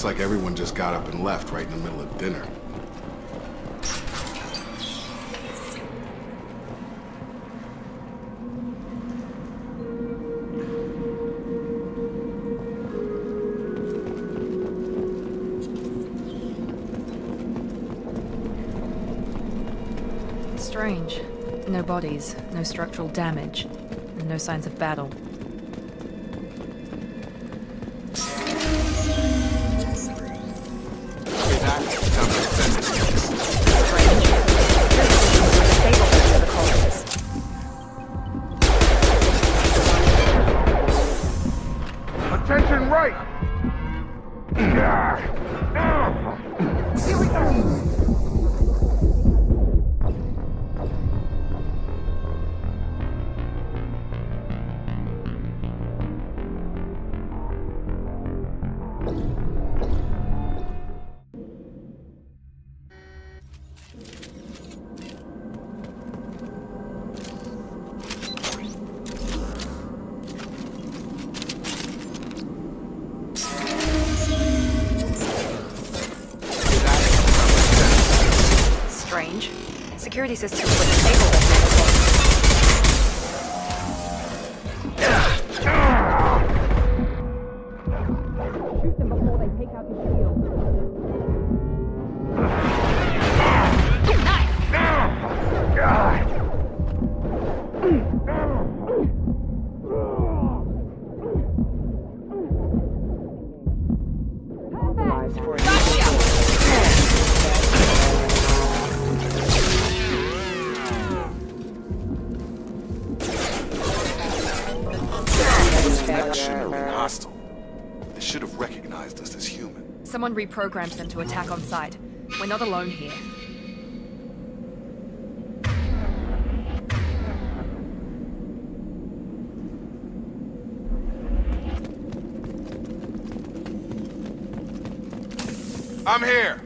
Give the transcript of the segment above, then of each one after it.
Looks like everyone just got up and left right in the middle of dinner. Strange. No bodies, no structural damage, and no signs of battle. Attention right! Here we go! Strange. Security systems were disabled at 9 o'clock. Shoot them before they take out your shield. Shouldn't have been hostile. They should have recognized us as human. Someone reprogrammed them to attack on sight. We're not alone here. I'm here!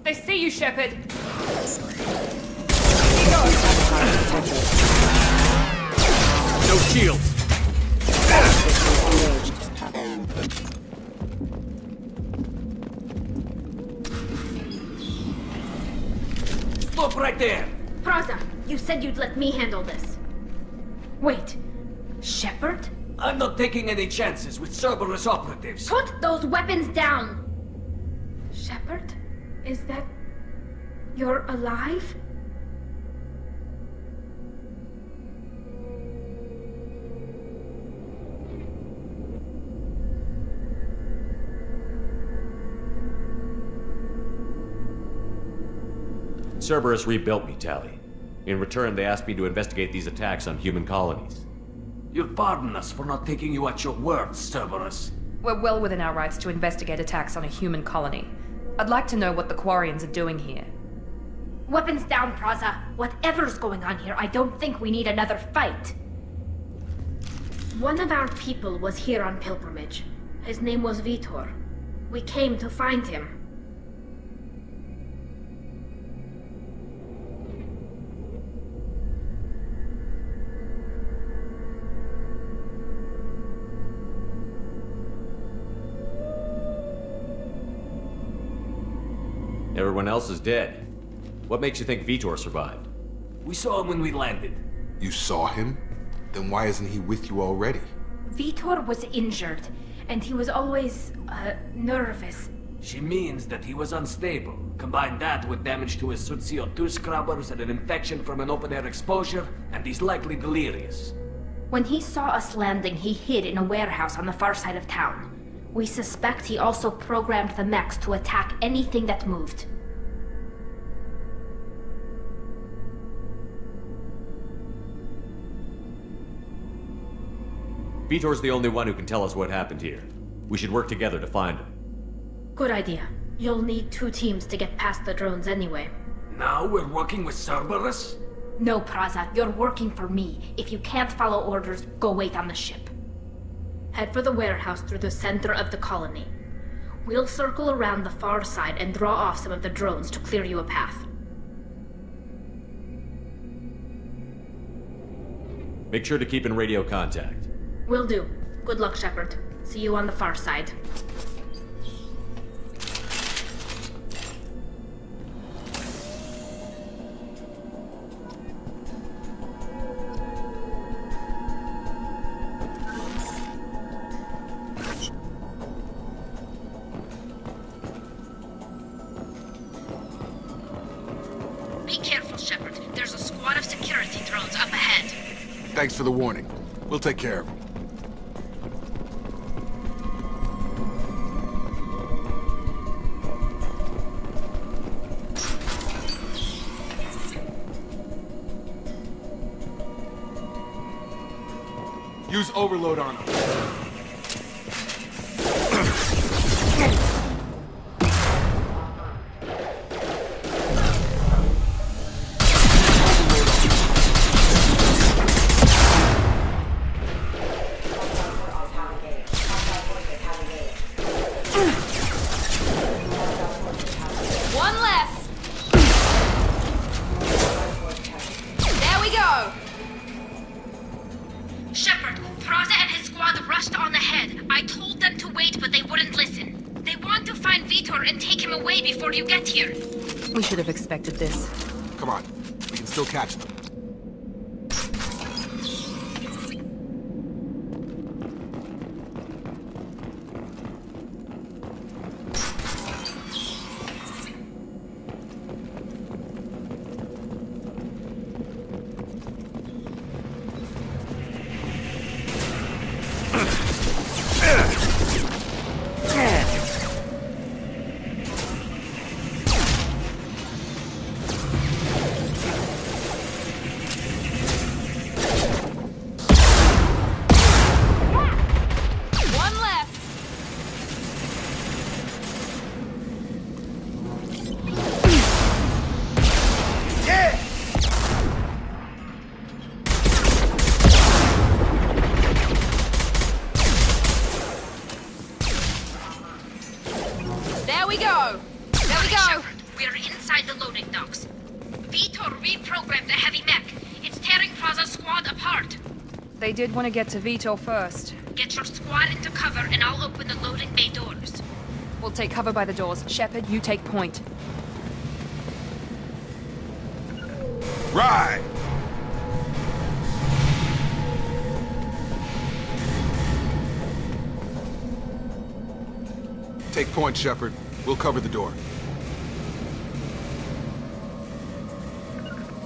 They see you, Shepard! No shield! Stop right there! Praza, you said you'd let me handle this. Wait, Shepard? I'm not taking any chances with Cerberus operatives. Put those weapons down! Shepard? Is that... you're alive? Cerberus rebuilt me, Tali. In return, they asked me to investigate these attacks on human colonies. You'll pardon us for not taking you at your word, Cerberus. We're well within our rights to investigate attacks on a human colony. I'd like to know what the Quarians are doing here. Weapons down, Praza. Whatever's going on here, I don't think we need another fight. One of our people was here on pilgrimage. His name was Vitor. We came to find him. Everyone else is dead. What makes you think Vitor survived? We saw him when we landed. You saw him? Then why isn't he with you already? Vitor was injured, and he was always, nervous. She means that he was unstable. Combine that with damage to his suit CO2 scrubbers and an infection from an open-air exposure, and he's likely delirious. When he saw us landing, he hid in a warehouse on the far side of town. We suspect he also programmed the mechs to attack anything that moved. Vitor's the only one who can tell us what happened here. We should work together to find him. Good idea. You'll need 2 teams to get past the drones anyway. Now we're working with Cerberus? No, Praza, you're working for me. If you can't follow orders, go wait on the ship. Head for the warehouse through the center of the colony. We'll circle around the far side and draw off some of the drones to clear you a path. Make sure to keep in radio contact. Will do. Good luck, Shepard. See you on the far side. Be careful, Shepard. There's a squad of security drones up ahead. Thanks for the warning. We'll take care of them. Use overload on them. One less. There we go. Shepard, Praza and his squad rushed on ahead. I told them to wait, but they wouldn't listen. They want to find Vitor and take him away before you get here. We should have expected this. Come on. We can still catch them. One less. There we go. There we go. Shepard, we're inside the loading docks. Vitor reprogrammed the heavy mech. It's tearing Praza's squad apart. They did want to get to Vitor first. Get your squad into cover and I'll open the loading bay doors. We'll take cover by the doors. Shepard, you take point. Right! Take point, Shepard. We'll cover the door.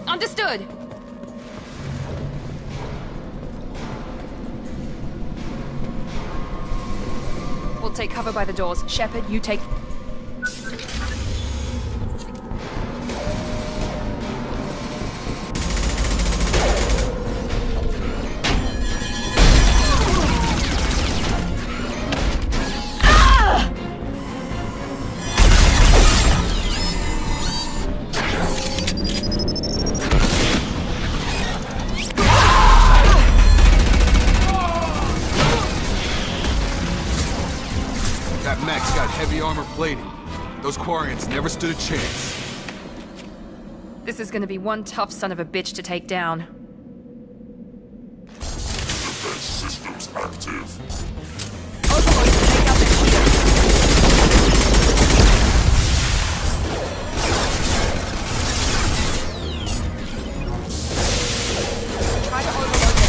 Understood. We'll take cover by the doors. Shepard, you take... That mech's got heavy armor plating. Those Quarians never stood a chance. This is gonna be one tough son of a bitch to take down. Defense systems active. Overlord, take out the shield. Try to overload the...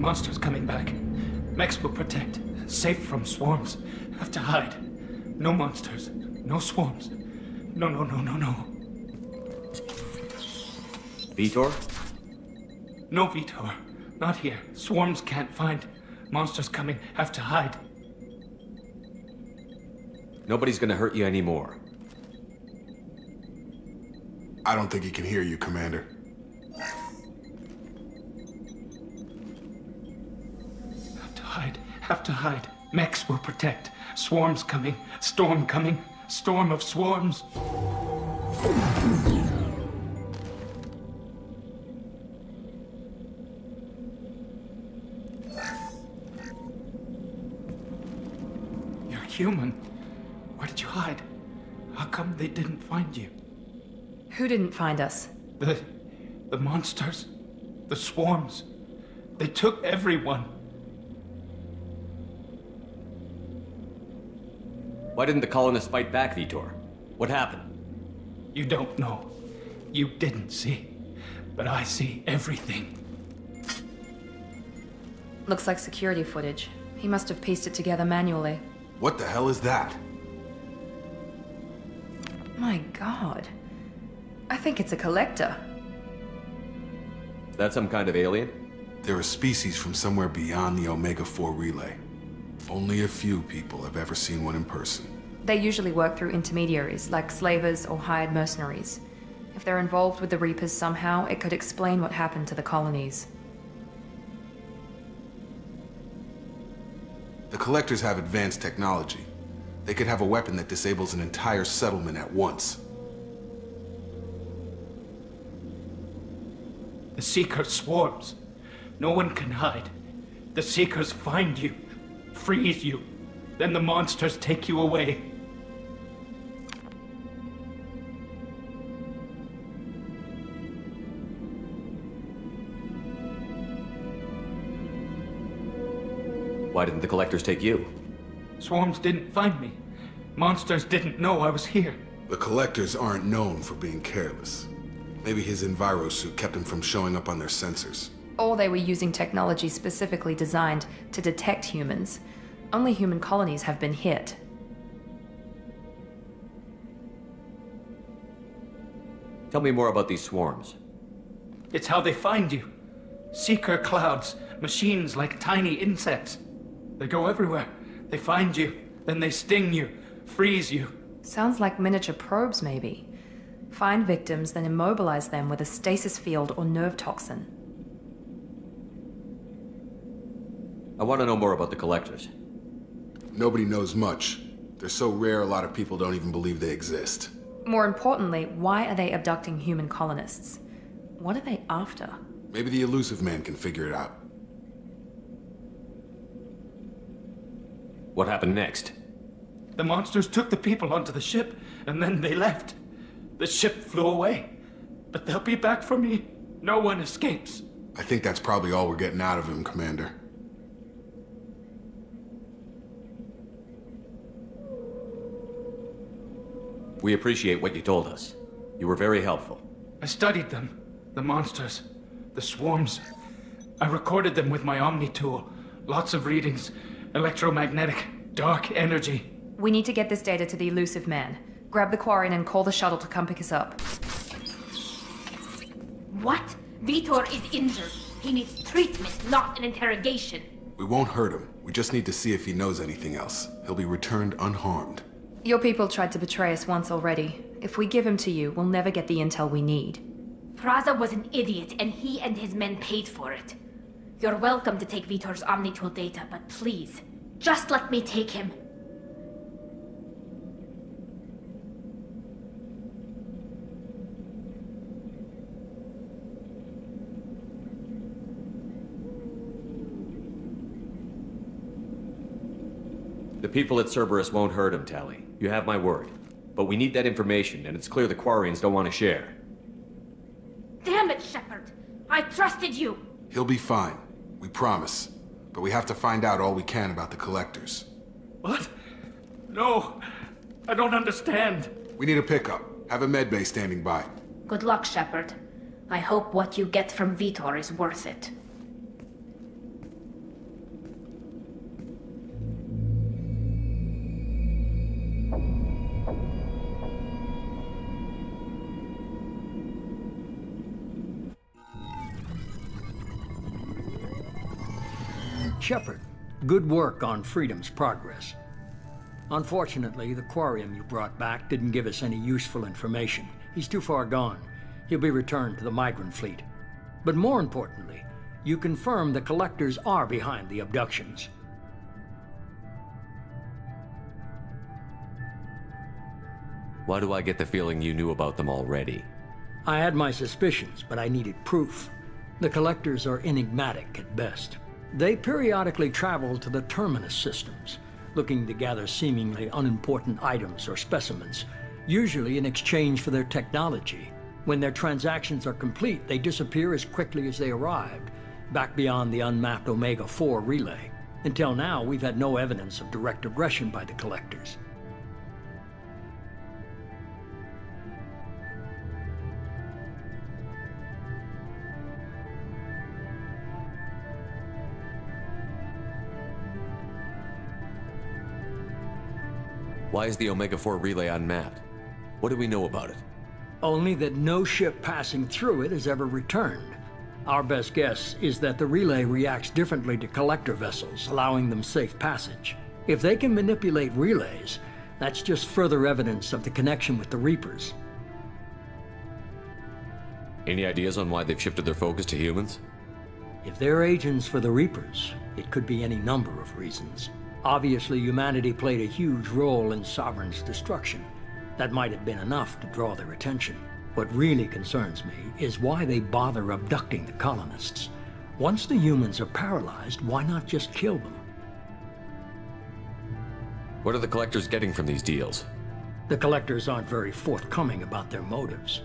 Monsters coming back. Mechs will protect. Safe from swarms. Have to hide. No monsters. No swarms. No. Vitor? No, Vitor. Not here. Swarms can't find. Monsters coming. Have to hide. Nobody's gonna hurt you anymore. I don't think he can hear you, Commander. Have to hide. Mechs will protect. Swarms coming. Storm coming. Storm of swarms. You're human. Where did you hide? How come they didn't find you? Who didn't find us? The monsters. The swarms. They took everyone. Why didn't the colonists fight back, Vitor? What happened? You don't know. You didn't see. But I see everything. Looks like security footage. He must have pieced it together manually. What the hell is that? My God. I think it's a collector. Is that some kind of alien? They're a species from somewhere beyond the Omega-4 relay. Only a few people have ever seen one in person. They usually work through intermediaries, like slavers or hired mercenaries. If they're involved with the Reapers somehow, it could explain what happened to the colonies. The Collectors have advanced technology. They could have a weapon that disables an entire settlement at once. The Seeker swarms. No one can hide. The Seekers find you, freeze you, then the monsters take you away. Why didn't the Collectors take you? Swarms didn't find me. Monsters didn't know I was here. The Collectors aren't known for being careless. Maybe his Enviro suit kept him from showing up on their sensors. Or they were using technology specifically designed to detect humans. Only human colonies have been hit. Tell me more about these swarms. It's how they find you. Seeker clouds, machines like tiny insects. They go everywhere. They find you, then they sting you, freeze you. Sounds like miniature probes, maybe. Find victims, then immobilize them with a stasis field or nerve toxin. I want to know more about the Collectors. Nobody knows much. They're so rare, a lot of people don't even believe they exist. More importantly, why are they abducting human colonists? What are they after? Maybe the Elusive Man can figure it out. What happened next? The monsters took the people onto the ship, and then they left. The ship flew away. But they'll be back for me. No one escapes. I think that's probably all we're getting out of him, Commander. We appreciate what you told us. You were very helpful. I studied them. The monsters. The swarms. I recorded them with my Omni tool. Lots of readings. Electromagnetic. Dark energy. We need to get this data to the Elusive Man. Grab the Quarian and call the shuttle to come pick us up. What? Vitor is injured. He needs treatment, not an interrogation. We won't hurt him. We just need to see if he knows anything else. He'll be returned unharmed. Your people tried to betray us once already. If we give him to you, we'll never get the intel we need. Praza was an idiot, and he and his men paid for it. You're welcome to take Vitor's Omnitool data, but please, just let me take him. The people at Cerberus won't hurt him, Tali. You have my word. But we need that information, and it's clear the Quarians don't want to share. Damn it, Shepard! I trusted you! He'll be fine. We promise. But we have to find out all we can about the Collectors. What? No, I don't understand. We need a pickup. Have a medbay standing by. Good luck, Shepard. I hope what you get from Vitor is worth it. Shepard. Good work on Freedom's progress. Unfortunately, the Quarium you brought back didn't give us any useful information. He's too far gone. He'll be returned to the migrant fleet. But more importantly, you confirmed the Collectors are behind the abductions. Why do I get the feeling you knew about them already? I had my suspicions, but I needed proof. The Collectors are enigmatic at best. They periodically travel to the Terminus systems, looking to gather seemingly unimportant items or specimens, usually in exchange for their technology. When their transactions are complete, they disappear as quickly as they arrived, back beyond the unmapped Omega-4 relay. Until now, we've had no evidence of direct aggression by the Collectors. Why is the Omega-4 relay unmapped? What do we know about it? Only that no ship passing through it has ever returned. Our best guess is that the relay reacts differently to Collector vessels, allowing them safe passage. If they can manipulate relays, that's just further evidence of the connection with the Reapers. Any ideas on why they've shifted their focus to humans? If they're agents for the Reapers, it could be any number of reasons. Obviously, humanity played a huge role in Sovereign's destruction. That might have been enough to draw their attention. What really concerns me is why they bother abducting the colonists. Once the humans are paralyzed, why not just kill them? What are the Collectors getting from these deals? The Collectors aren't very forthcoming about their motives.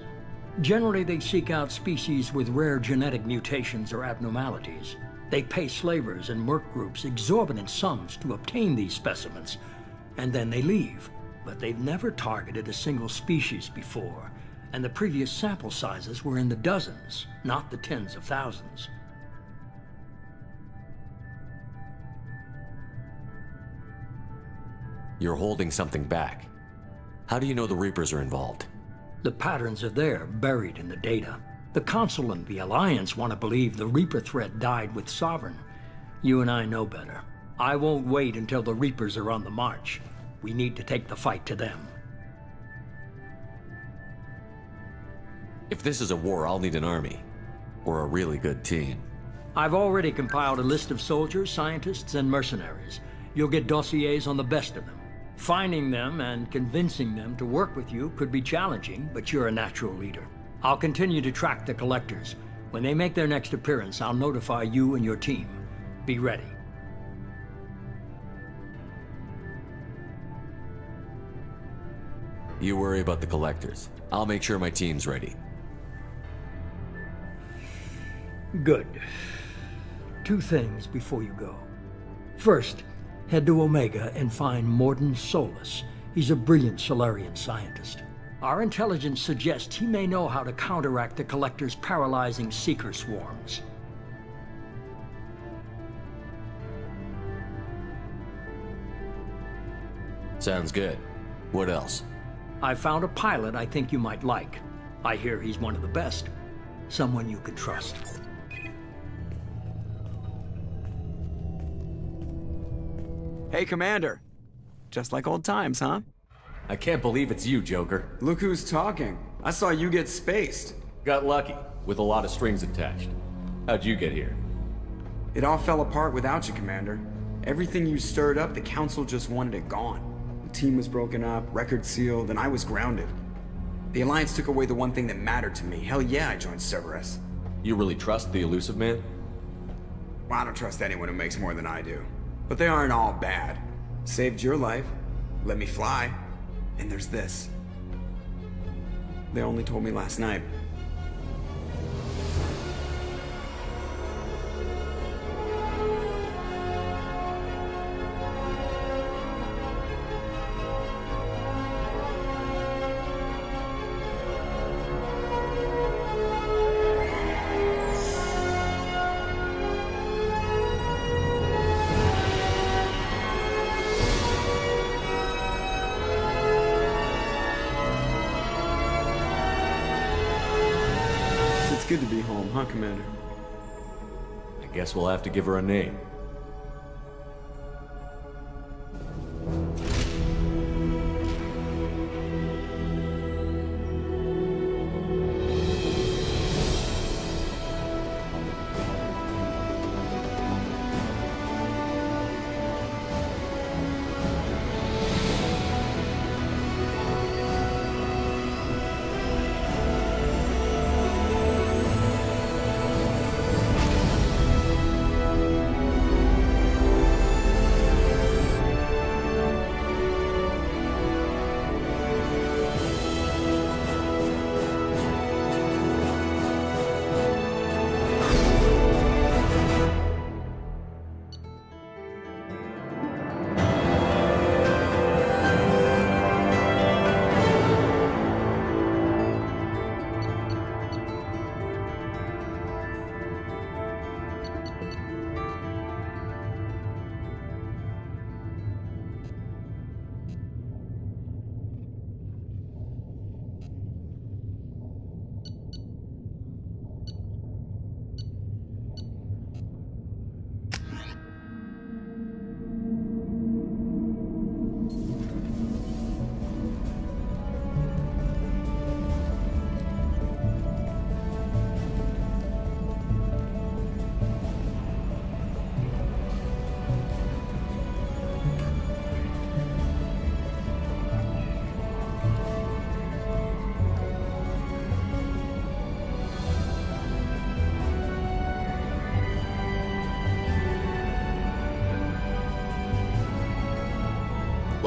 Generally, they seek out species with rare genetic mutations or abnormalities. They pay slavers and merc groups exorbitant sums to obtain these specimens, and then they leave. But they've never targeted a single species before, and the previous sample sizes were in the dozens, not the tens of thousands. You're holding something back. How do you know the Reapers are involved? The patterns are there, buried in the data. The Council and the Alliance want to believe the Reaper threat died with Sovereign. You and I know better. I won't wait until the Reapers are on the march. We need to take the fight to them. If this is a war, I'll need an army. Or a really good team. I've already compiled a list of soldiers, scientists, and mercenaries. You'll get dossiers on the best of them. Finding them and convincing them to work with you could be challenging, but you're a natural leader. I'll continue to track the Collectors. When they make their next appearance, I'll notify you and your team. Be ready. You worry about the Collectors. I'll make sure my team's ready. Good. 2 things before you go. First, head to Omega and find Mordin Solus. He's a brilliant Solarian scientist. Our intelligence suggests he may know how to counteract the Collector's paralyzing Seeker swarms. Sounds good. What else? I found a pilot I think you might like. I hear he's one of the best. Someone you can trust. Hey, Commander. Just like old times, huh? I can't believe it's you, Joker. Look who's talking. I saw you get spaced. Got lucky, with a lot of strings attached. How'd you get here? It all fell apart without you, Commander. Everything you stirred up, the Council just wanted it gone. The team was broken up, record sealed, and I was grounded. The Alliance took away the one thing that mattered to me. Hell yeah, I joined Cerberus. You really trust the Illusive Man? Well, I don't trust anyone who makes more than I do. But they aren't all bad. Saved your life, let me fly, and there's this. They only told me last night. It's good to be home, huh, Commander? I guess we'll have to give her a name.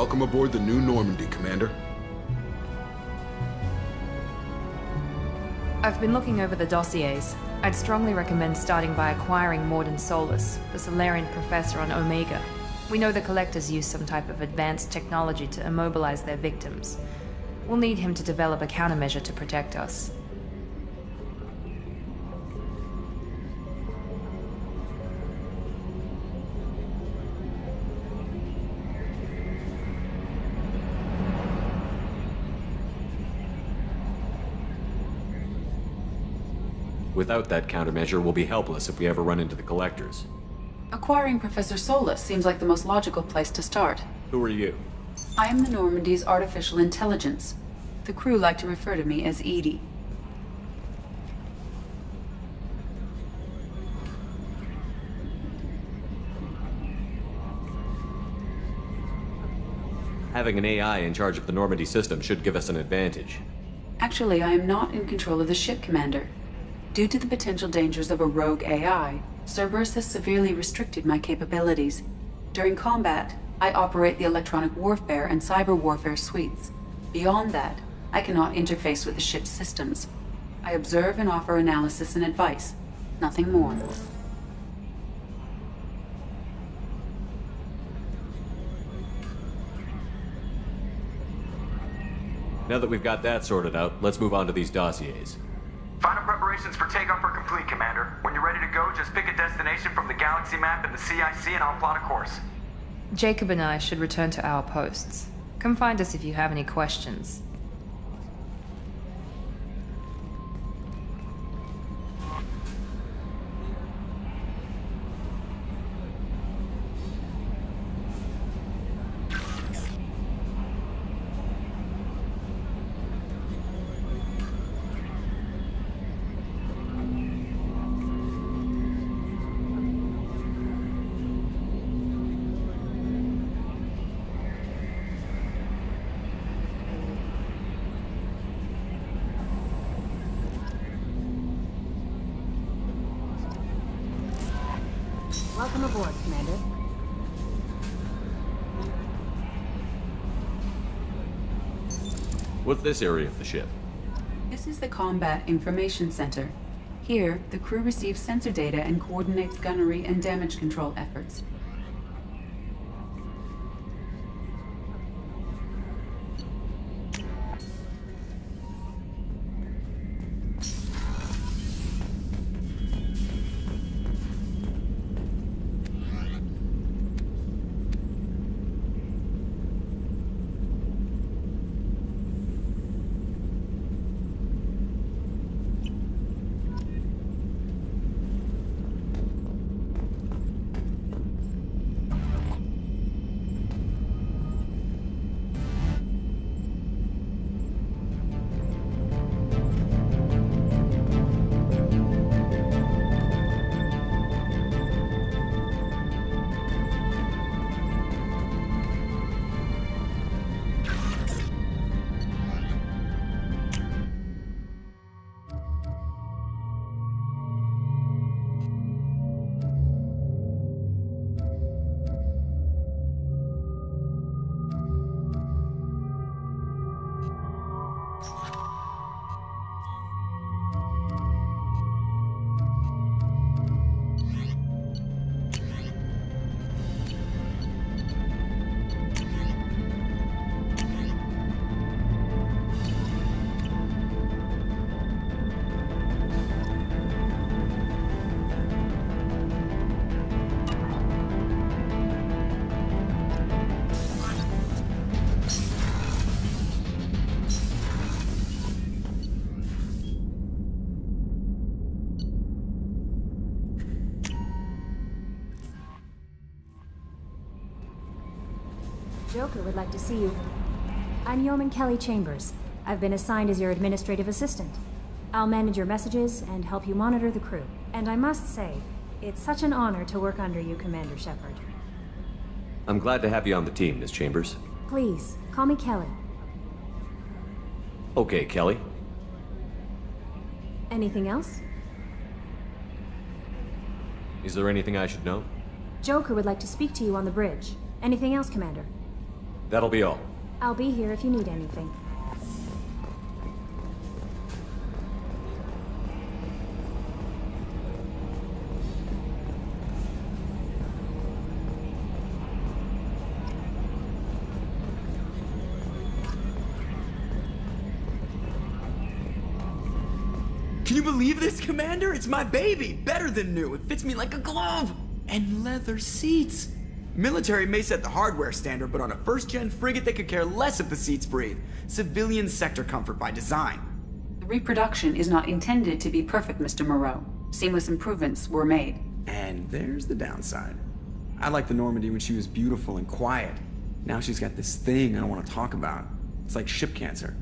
Welcome aboard the New Normandy, Commander. I've been looking over the dossiers. I'd strongly recommend starting by acquiring Mordin Solus, the Solarian professor on Omega. We know the Collectors use some type of advanced technology to immobilize their victims. We'll need him to develop a countermeasure to protect us. Without that countermeasure, we'll be helpless if we ever run into the Collectors. Acquiring Professor Solus seems like the most logical place to start. Who are you? I am the Normandy's artificial intelligence. The crew like to refer to me as EDI. Having an AI in charge of the Normandy system should give us an advantage. Actually, I am not in control of the ship, Commander. Due to the potential dangers of a rogue AI, Cerberus has severely restricted my capabilities. During combat, I operate the electronic warfare and cyber warfare suites. Beyond that, I cannot interface with the ship's systems. I observe and offer analysis and advice. Nothing more. Now that we've got that sorted out, let's move on to these dossiers. Final preparations for takeoff are complete, Commander. When you're ready to go, just pick a destination from the galaxy map and the CIC and I'll plot a course. Jacob and I should return to our posts. Come find us if you have any questions. Welcome aboard, Commander. What's this area of the ship? This is the Combat Information Center. Here, the crew receives sensor data and coordinates gunnery and damage control efforts. Joker would like to see you. I'm Yeoman Kelly Chambers. I've been assigned as your administrative assistant. I'll manage your messages and help you monitor the crew. And I must say, it's such an honor to work under you, Commander Shepard. I'm glad to have you on the team, Miss Chambers. Please, call me Kelly. Okay, Kelly. Anything else? Is there anything I should know? Joker would like to speak to you on the bridge. Anything else, Commander? That'll be all. I'll be here if you need anything. Can you believe this, Commander? It's my baby! Better than new. It fits me like a glove! And leather seats. Military may set the hardware standard, but on a first-gen frigate, they could care less if the seats breathe. Civilian sector comfort by design. The reproduction is not intended to be perfect, Mr. Moreau. Seamless improvements were made. And there's the downside. I liked the Normandy when she was beautiful and quiet. Now she's got this thing I don't want to talk about. It's like ship cancer.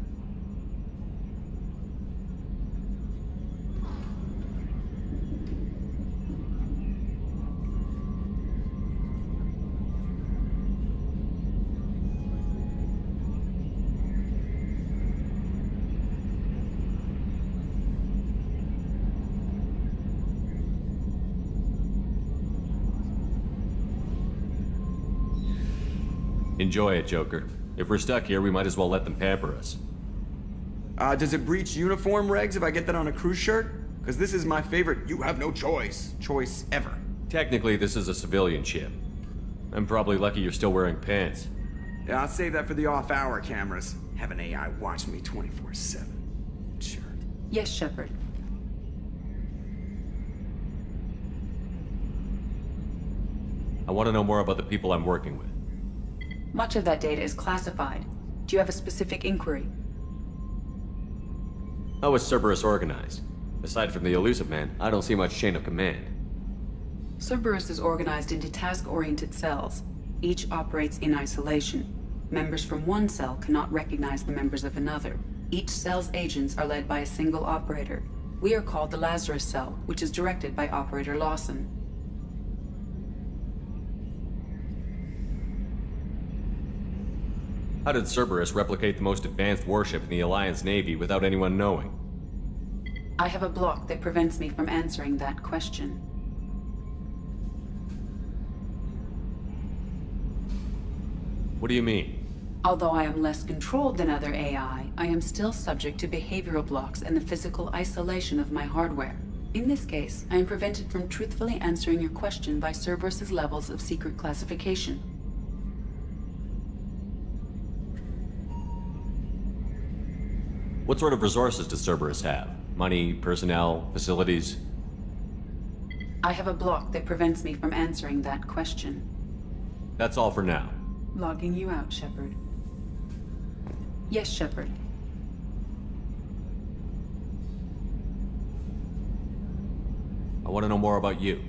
Enjoy it, Joker. If we're stuck here, we might as well let them pamper us. Does it breach uniform regs if I get that on a cruise shirt? Because this is my favorite you have no choice ever. Technically, this is a civilian ship. I'm probably lucky you're still wearing pants. Yeah, I'll save that for the off-hour cameras. Have an AI watch me 24/7. Sure. Yes, Shepard. I want to know more about the people I'm working with. Much of that data is classified. Do you have a specific inquiry? How is Cerberus organized? Aside from the Elusive Man, I don't see much chain of command. Cerberus is organized into task-oriented cells. Each operates in isolation. Members from one cell cannot recognize the members of another. Each cell's agents are led by a single operator. We are called the Lazarus Cell, which is directed by Operator Lawson. How did Cerberus replicate the most advanced warship in the Alliance Navy without anyone knowing? I have a block that prevents me from answering that question. What do you mean? Although I am less controlled than other AI, I am still subject to behavioral blocks and the physical isolation of my hardware. In this case, I am prevented from truthfully answering your question by Cerberus's levels of secret classification. What sort of resources does Cerberus have? Money, personnel, facilities? I have a block that prevents me from answering that question. That's all for now. Logging you out, Shepard. Yes, Shepard. I want to know more about you.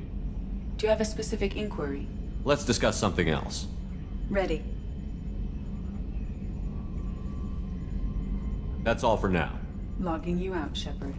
Do you have a specific inquiry? Let's discuss something else. Ready. That's all for now. Logging you out, Shepard.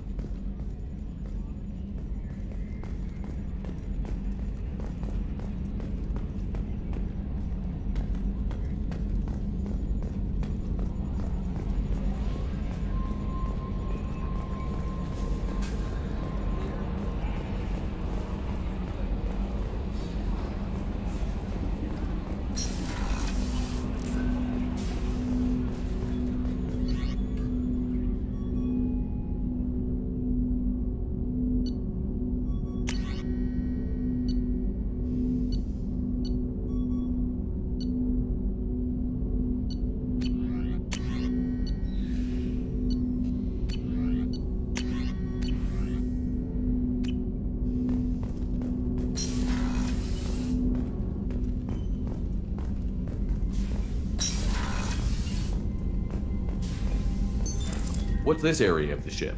What's this area of the ship?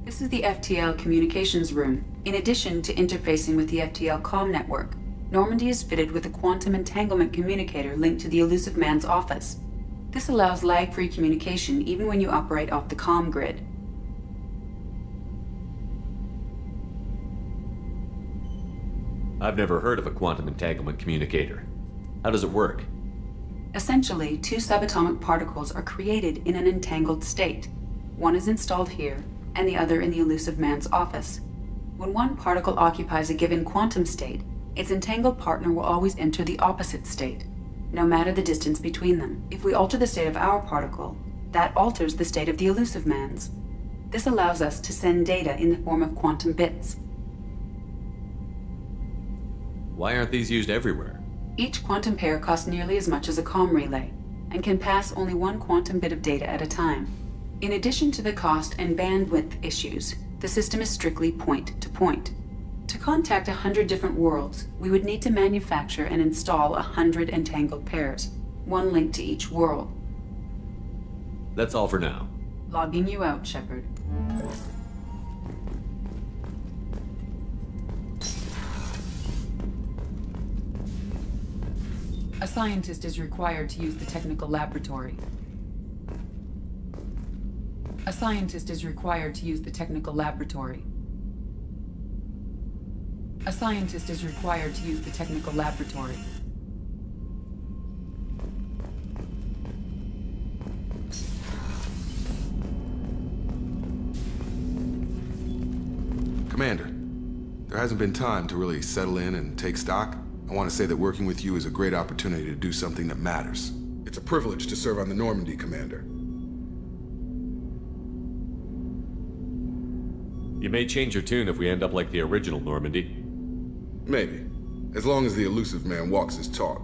This is the FTL communications room. In addition to interfacing with the FTL comm network, Normandy is fitted with a quantum entanglement communicator linked to the Elusive Man's office. This allows lag-free communication even when you operate off the comm grid. I've never heard of a quantum entanglement communicator. How does it work? Essentially, two subatomic particles are created in an entangled state. One is installed here, and the other in the Elusive Man's office. When one particle occupies a given quantum state, its entangled partner will always enter the opposite state. no matter the distance between them. If we alter the state of our particle, that alters the state of the Illusive Man's. This allows us to send data in the form of quantum bits. Why aren't these used everywhere? Each quantum pair costs nearly as much as a comm relay, and can pass only one quantum bit of data at a time. In addition to the cost and bandwidth issues, the system is strictly point-to-point. To contact 100 different worlds, we would need to manufacture and install 100 entangled pairs, one link to each world. That's all for now. Logging you out, Shepard. A scientist is required to use the technical laboratory. A scientist is required to use the technical laboratory. A scientist is required to use the technical laboratory. Commander, there hasn't been time to really settle in and take stock. I want to say that working with you is a great opportunity to do something that matters. It's a privilege to serve on the Normandy, Commander. You may change your tune if we end up like the original Normandy. Maybe. As long as the Illusive Man walks his talk.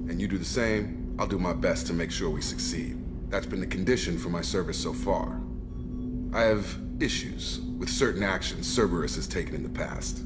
And you do the same, I'll do my best to make sure we succeed. That's been the condition for my service so far. I have issues with certain actions Cerberus has taken in the past.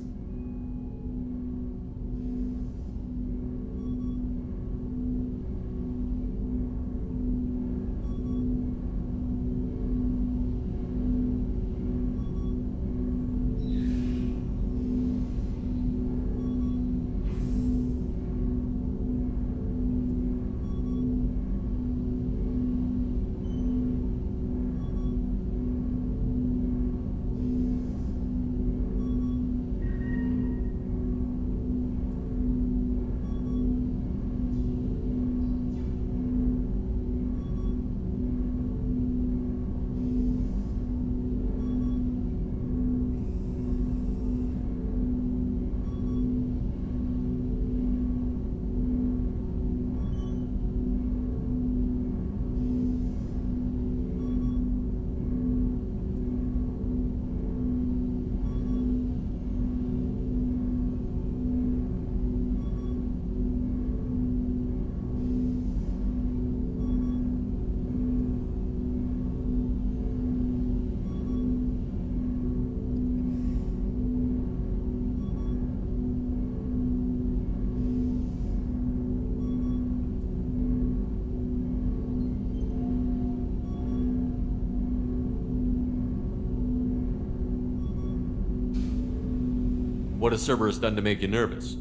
What has Cerberus done to make you nervous?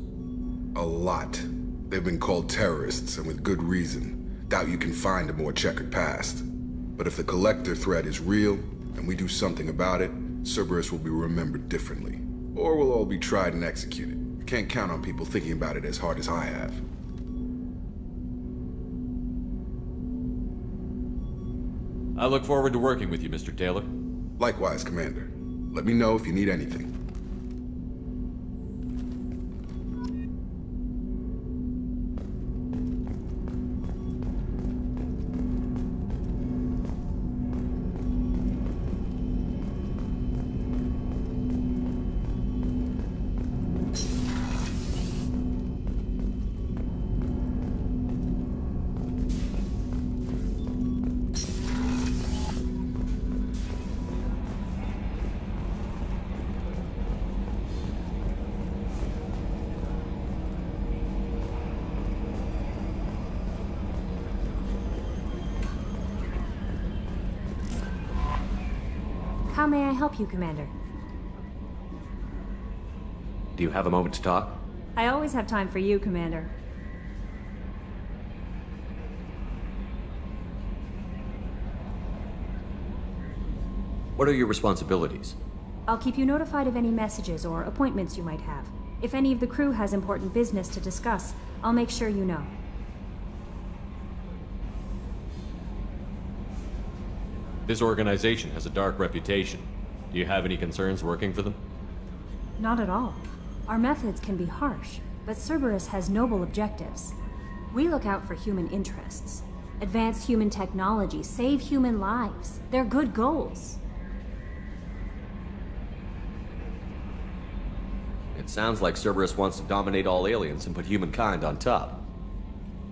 A lot. They've been called terrorists, and with good reason. Doubt you can find a more checkered past. But if the Collector threat is real, and we do something about it, Cerberus will be remembered differently. Or we'll all be tried and executed. Can't count on people thinking about it as hard as I have. I look forward to working with you, Mr. Taylor. Likewise, Commander. Let me know if you need anything. How may I help you, Commander? Do you have a moment to talk? I always have time for you, Commander. What are your responsibilities? I'll keep you notified of any messages or appointments you might have. If any of the crew has important business to discuss, I'll make sure you know. This organization has a dark reputation. Do you have any concerns working for them? Not at all. Our methods can be harsh, but Cerberus has noble objectives. We look out for human interests. Advance human technology, save human lives. They're good goals. It sounds like Cerberus wants to dominate all aliens and put humankind on top.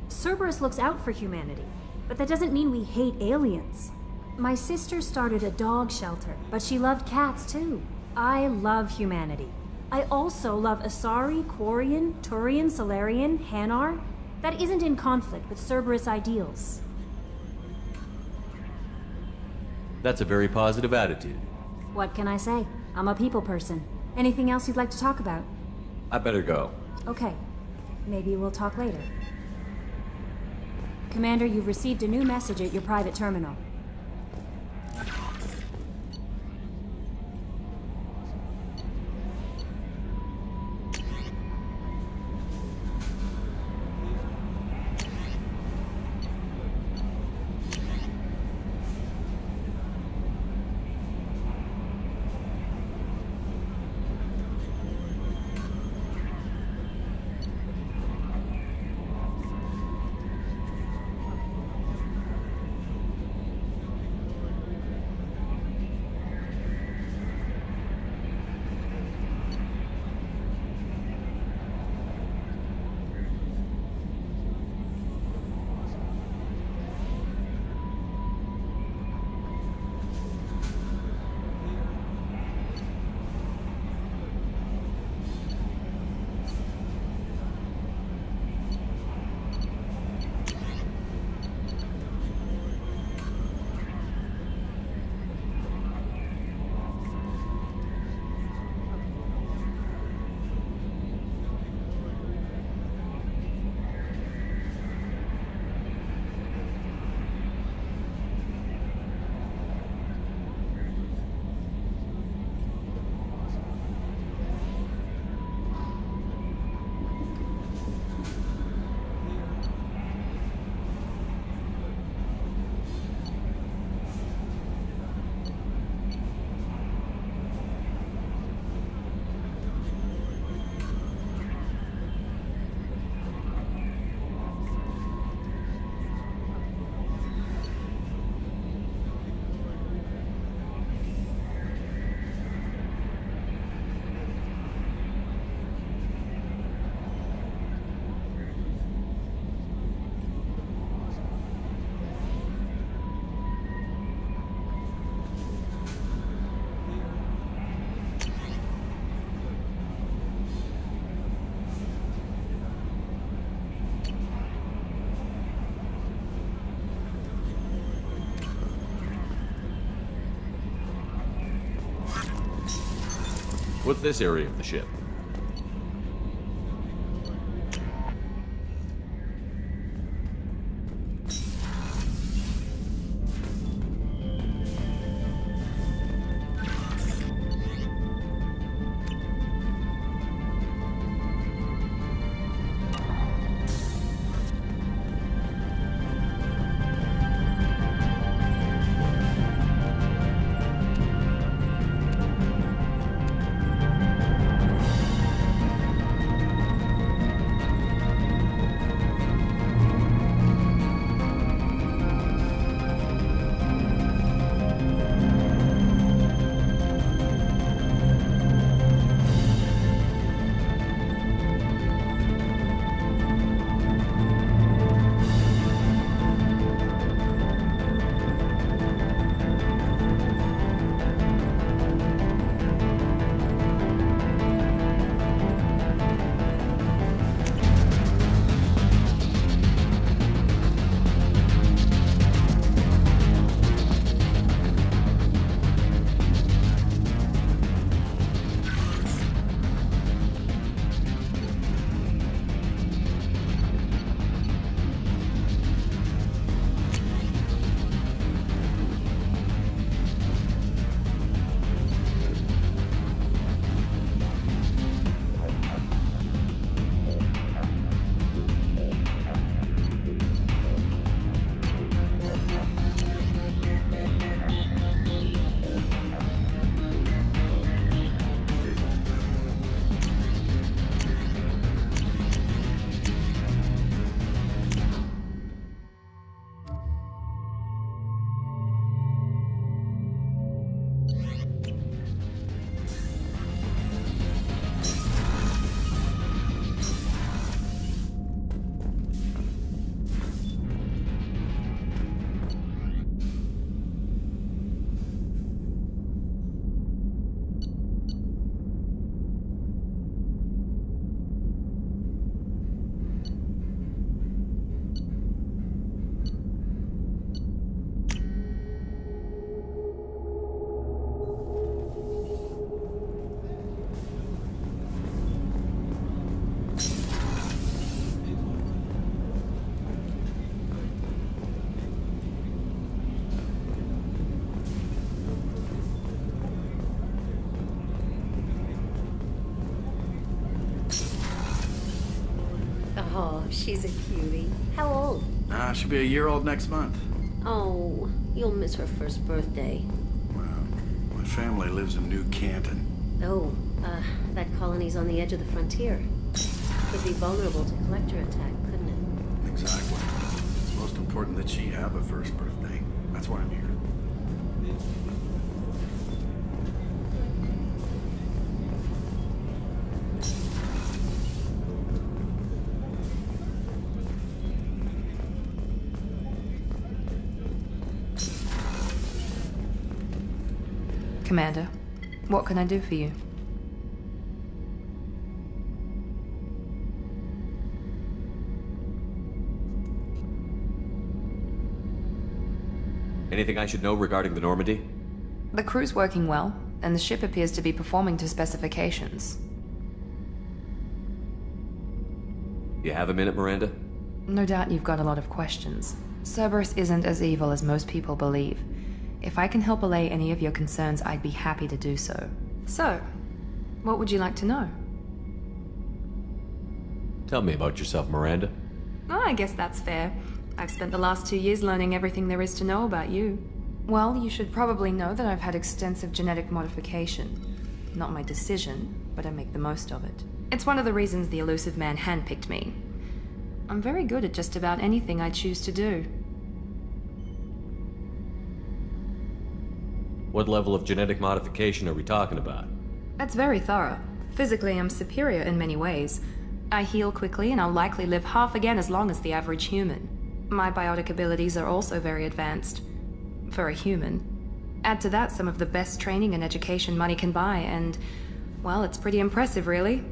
Cerberus looks out for humanity, but that doesn't mean we hate aliens. My sister started a dog shelter, but she loved cats too. I love humanity. I also love Asari, Quarian, Turian, Salarian, Hanar. That isn't in conflict with Cerberus ideals. That's a very positive attitude. What can I say? I'm a people person. Anything else you'd like to talk about? I better go. Okay. Maybe we'll talk later. Commander, you've received a new message at your private terminal. What's this area of the ship? Oh, she's a cutie. How old? She'll be a year old next month. Oh, you'll miss her first birthday. My family lives in New Canton. Oh, that colony's on the edge of the frontier. Could be vulnerable to collector attack, couldn't it? Exactly. It's most important that she have a first birthday. That's why I'm here. Commander, what can I do for you? Anything I should know regarding the Normandy? The crew's working well, and the ship appears to be performing to specifications. You have a minute, Miranda? No doubt you've got a lot of questions. Cerberus isn't as evil as most people believe. If I can help allay any of your concerns, I'd be happy to do so. So, what would you like to know? Tell me about yourself, Miranda. Oh, I guess that's fair. I've spent the last 2 years learning everything there is to know about you. Well, you should probably know that I've had extensive genetic modification. Not my decision, but I make the most of it. It's one of the reasons the Illusive Man handpicked me. I'm very good at just about anything I choose to do. What level of genetic modification are we talking about? That's very thorough. Physically, I'm superior in many ways. I heal quickly, and I'll likely live half again as long as the average human. My biotic abilities are also very advanced. For a human. Add to that some of the best training and education money can buy, and, well, it's pretty impressive, really.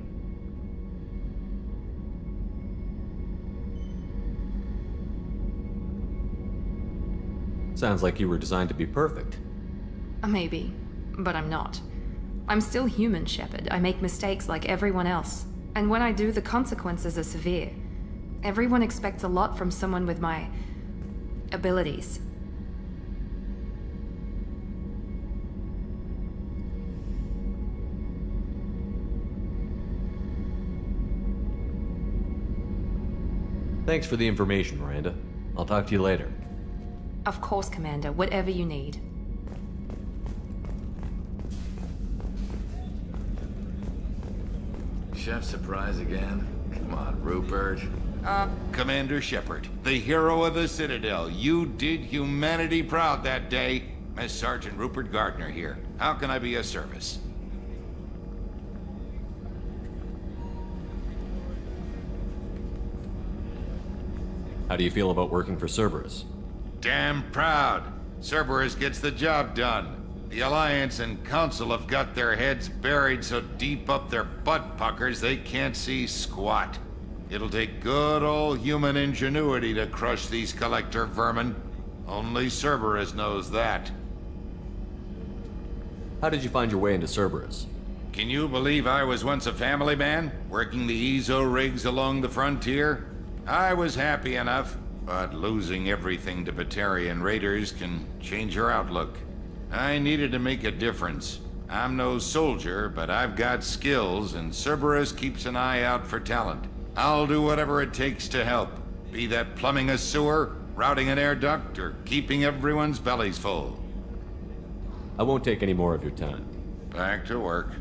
Sounds like you were designed to be perfect. Maybe, but I'm not. I'm still human, Shepard. I make mistakes like everyone else. And when I do, the consequences are severe. Everyone expects a lot from someone with my abilities. Thanks for the information, Miranda. I'll talk to you later. Of course, Commander. Whatever you need. Chef surprise again? Come on, Rupert. Commander Shepard, the hero of the Citadel. You did humanity proud that day. Miss Sergeant Rupert Gardner here. How can I be of service? How do you feel about working for Cerberus? Damn proud. Cerberus gets the job done. The Alliance and Council have got their heads buried so deep up their butt puckers they can't see squat. It'll take good old human ingenuity to crush these collector vermin. Only Cerberus knows that. How did you find your way into Cerberus? Can you believe I was once a family man, working the Ezo rigs along the frontier? I was happy enough, but losing everything to Batarian raiders can change your outlook. I needed to make a difference. I'm no soldier, but I've got skills, and Cerberus keeps an eye out for talent. I'll do whatever it takes to help, be that plumbing a sewer, routing an air duct, or keeping everyone's bellies full. I won't take any more of your time. Back to work.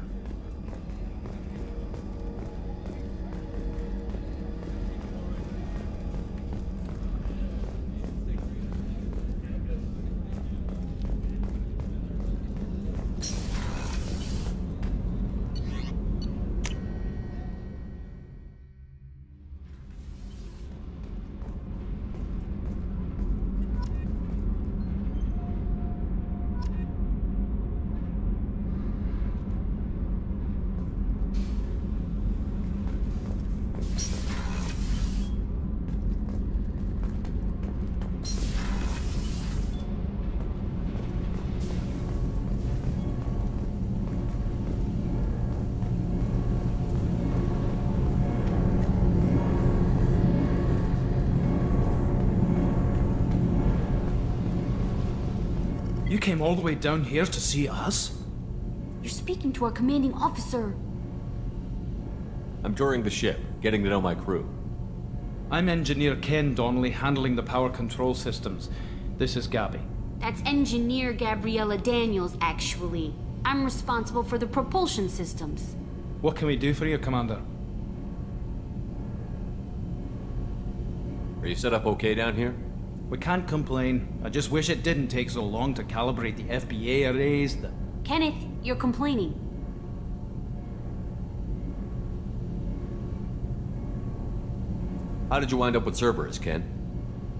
You came all the way down here to see us? You're speaking to our commanding officer. I'm touring the ship, getting to know my crew. I'm Engineer Ken Donnelly, handling the power control systems. This is Gabby. That's Engineer Gabriella Daniels, actually. I'm responsible for the propulsion systems. What can we do for you, Commander? Are you set up okay down here? We can't complain. I just wish it didn't take so long to calibrate the FBA arrays. Kenneth, you're complaining. How did you wind up with Cerberus, Ken?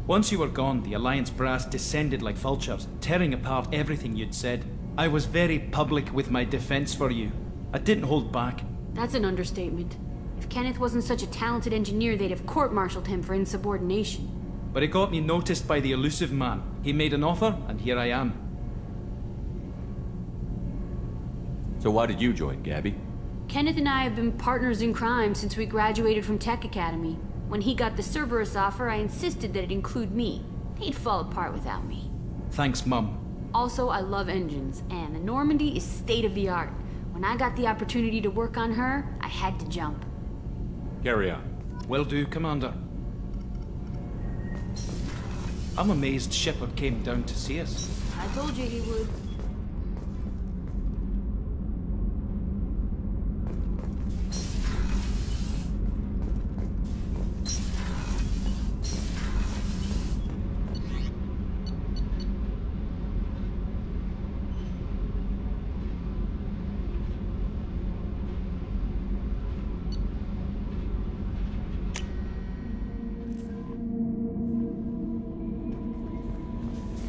Once you were gone, the Alliance brass descended like vultures, tearing apart everything you'd said. I was very public with my defense for you. I didn't hold back. That's an understatement. If Kenneth wasn't such a talented engineer, they'd have court-martialed him for insubordination. But it got me noticed by the elusive man. He made an offer, and here I am. So why did you join, Gabby? Kenneth and I have been partners in crime since we graduated from Tech Academy. When he got the Cerberus offer, I insisted that it include me. He'd fall apart without me. Thanks, Mum. Also, I love engines, and the Normandy is state-of-the-art. When I got the opportunity to work on her, I had to jump. Carry on. Will do, Commander. I'm amazed Shepard came down to see us. I told you he would.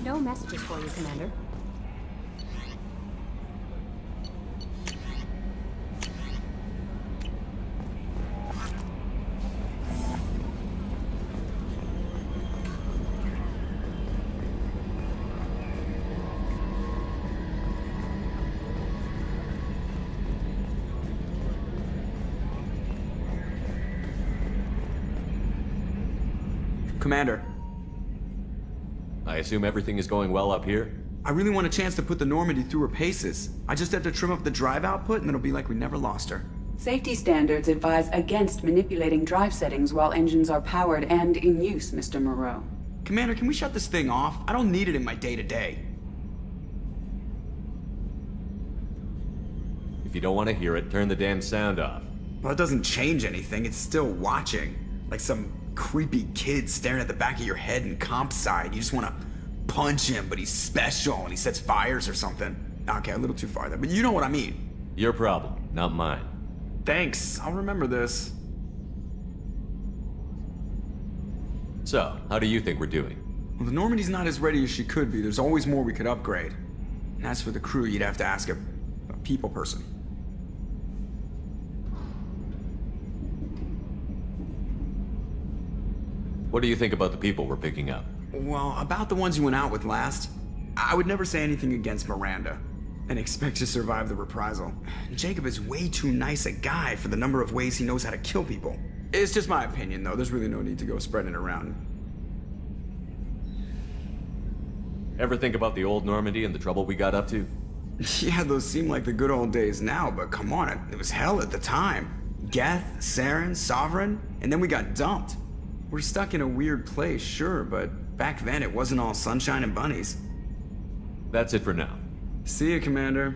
No messages for you, Commander. Commander. I assume everything is going well up here? I really want a chance to put the Normandy through her paces. I just have to trim up the drive output and it'll be like we never lost her. Safety standards advise against manipulating drive settings while engines are powered and in use, Mr. Moreau. Commander, can we shut this thing off? I don't need it in my day-to-day. If you don't want to hear it, turn the damn sound off. Well, it doesn't change anything. It's still watching. Like some creepy kid staring at the back of your head in comp side. You just want to punch him, but he's special and he sets fires or something. Okay, a little too far there, but you know what I mean. Your problem, not mine. Thanks, I'll remember this. So, how do you think we're doing? Well, the Normandy's not as ready as she could be. There's always more we could upgrade. And as for the crew, you'd have to ask a people person. What do you think about the people we're picking up? Well, about the ones you went out with last, I would never say anything against Miranda and expect to survive the reprisal. Jacob is way too nice a guy for the number of ways he knows how to kill people. It's just my opinion, though. There's really no need to go spreading it around. Ever think about the old Normandy and the trouble we got up to? Yeah, those seem like the good old days now, but come on, it was hell at the time. Geth, Saren, Sovereign, and then we got dumped. We're stuck in a weird place, sure, but back then it wasn't all sunshine and bunnies. That's it for now. See you, Commander.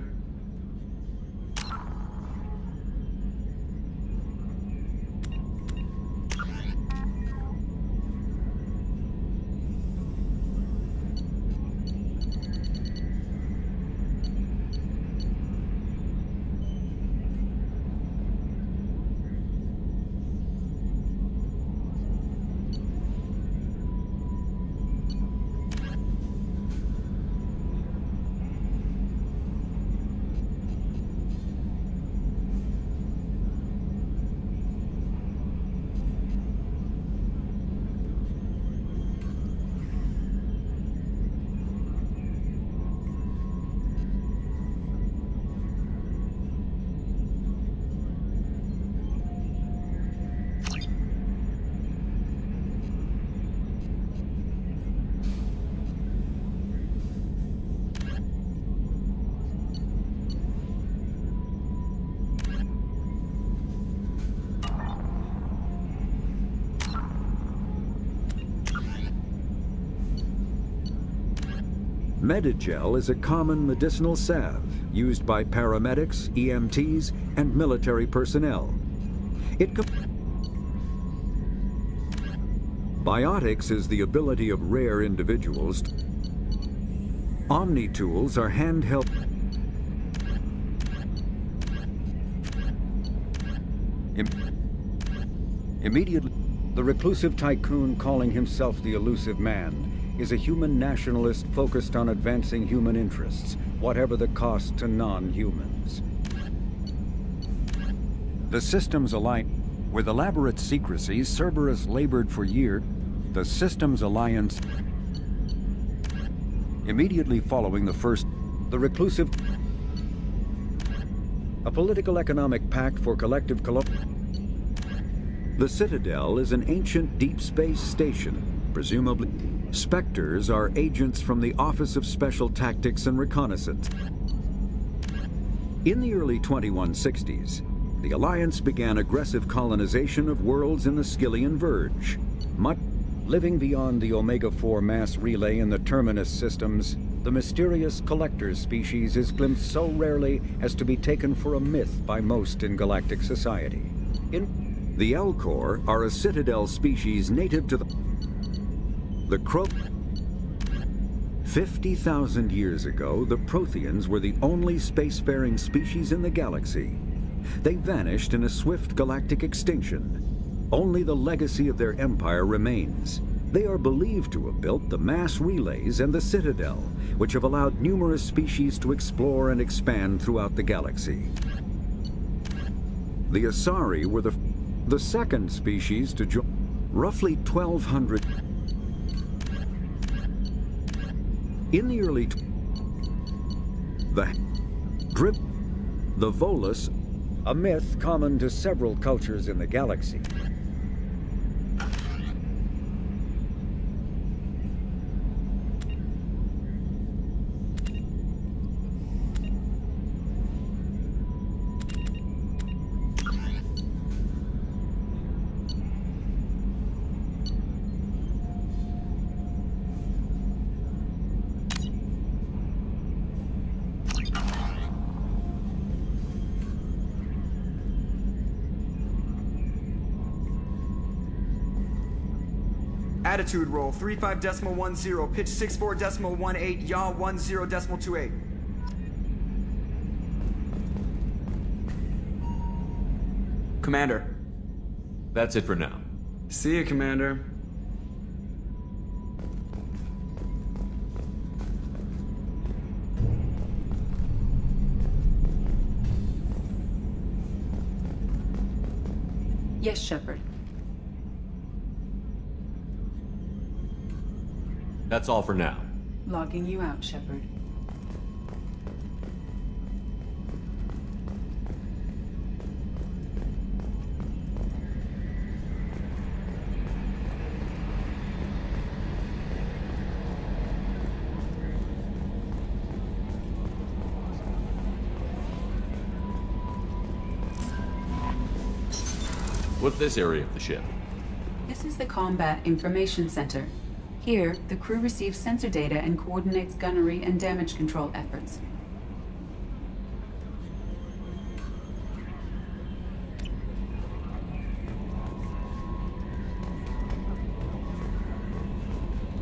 Medigel is a common medicinal salve used by paramedics, EMTs, and military personnel. Biotics is the ability of rare individuals. Omni-tools are handheld. Immediately, the reclusive tycoon calling himself the Elusive Man is a human nationalist focused on advancing human interests, whatever the cost to non-humans. The systems align. With elaborate secrecy, Cerberus labored for years. The Systems Alliance. Immediately following the reclusive. A political economic pact for collective The Citadel is an ancient deep space station, presumably. Spectres are agents from the Office of Special Tactics and Reconnaissance. In the early 2160s, the Alliance began aggressive colonization of worlds in the Skyllian Verge. Living beyond the Omega-4 mass relay in the Terminus systems, the mysterious Collector species is glimpsed so rarely as to be taken for a myth by most in galactic society. The Elcor are a Citadel species native to the Crow. 50,000 years ago, the Protheans were the only spacefaring species in the galaxy. They vanished in a swift galactic extinction. Only the legacy of their empire remains. They are believed to have built the mass relays and the Citadel, which have allowed numerous species to explore and expand throughout the galaxy. The Asari were the second species to join. Roughly 1,200. In the early the Volus, a myth common to several cultures in the galaxy. Attitude roll 35.10, pitch 64.18, yaw 10.28. Commander. That's it for now. See you, Commander. Yes, Shepard. That's all for now. Logging you out, Shepard. What's this area of the ship? This is the Combat Information Center. Here, the crew receives sensor data and coordinates gunnery and damage control efforts.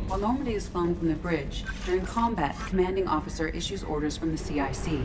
While Normandy is flown from the bridge, during combat, the commanding officer issues orders from the CIC.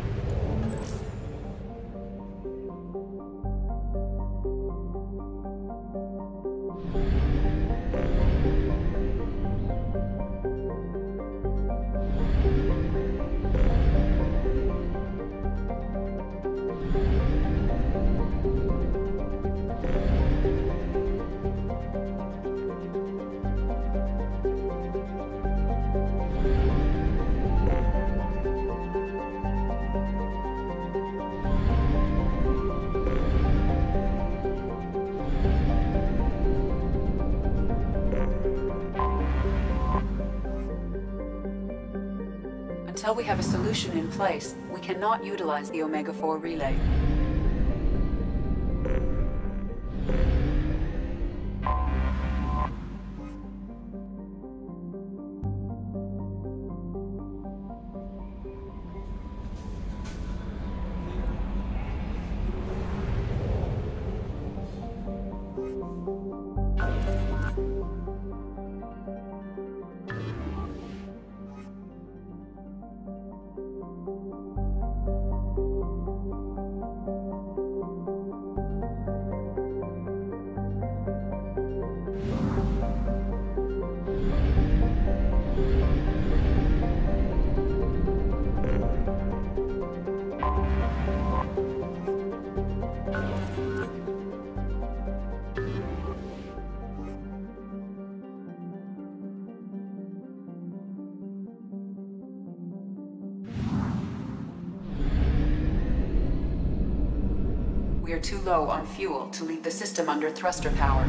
Until we have a solution in place, we cannot utilize the Omega-4 relay. we are too low on fuel to leave the system under thruster power.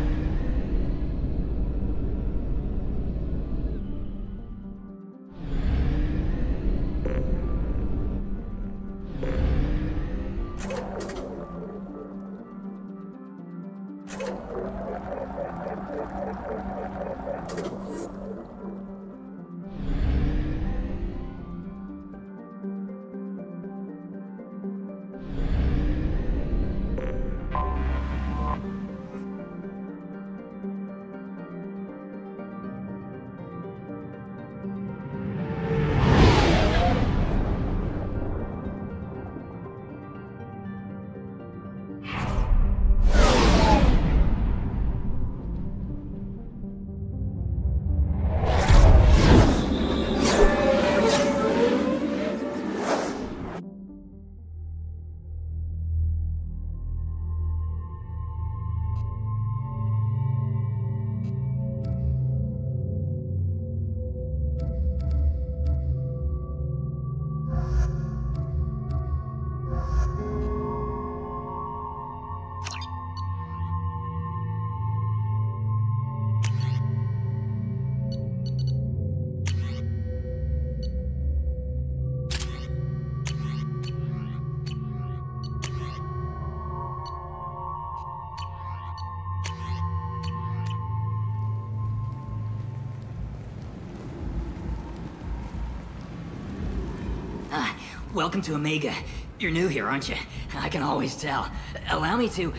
Welcome to Omega. You're new here, aren't you? I can always tell. Allow me to...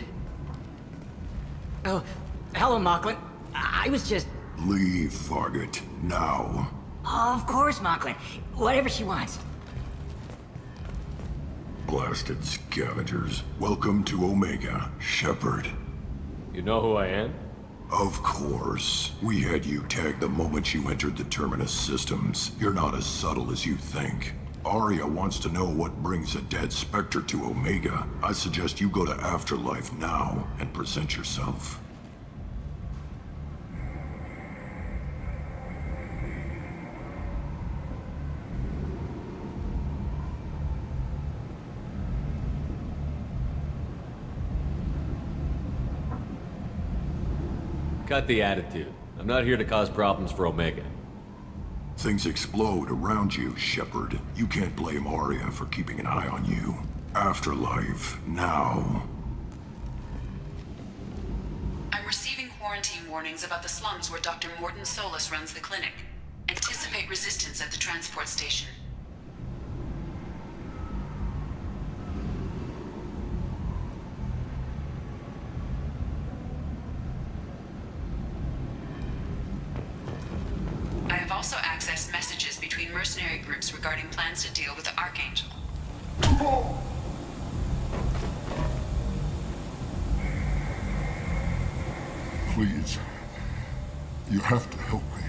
Oh, hello, Mocklin. I was just... Leave, Fargate. Now. Of course, Mocklin. Whatever she wants. Blasted scavengers. Welcome to Omega, Shepard. You know who I am? Of course. We had you tagged the moment you entered the Terminus systems. You're not as subtle as you think. Aria wants to know what brings a dead Spectre to Omega. I suggest you go to Afterlife now and present yourself. Cut the attitude. I'm not here to cause problems for Omega. Things explode around you, Shepard. You can't blame Aria for keeping an eye on you. Afterlife, now. I'm receiving quarantine warnings about the slums where Dr. Mordin Solus runs the clinic. Anticipate resistance at the transport station. I have also accessed messages between mercenary groups regarding plans to deal with the Archangel. Please. You have to help me.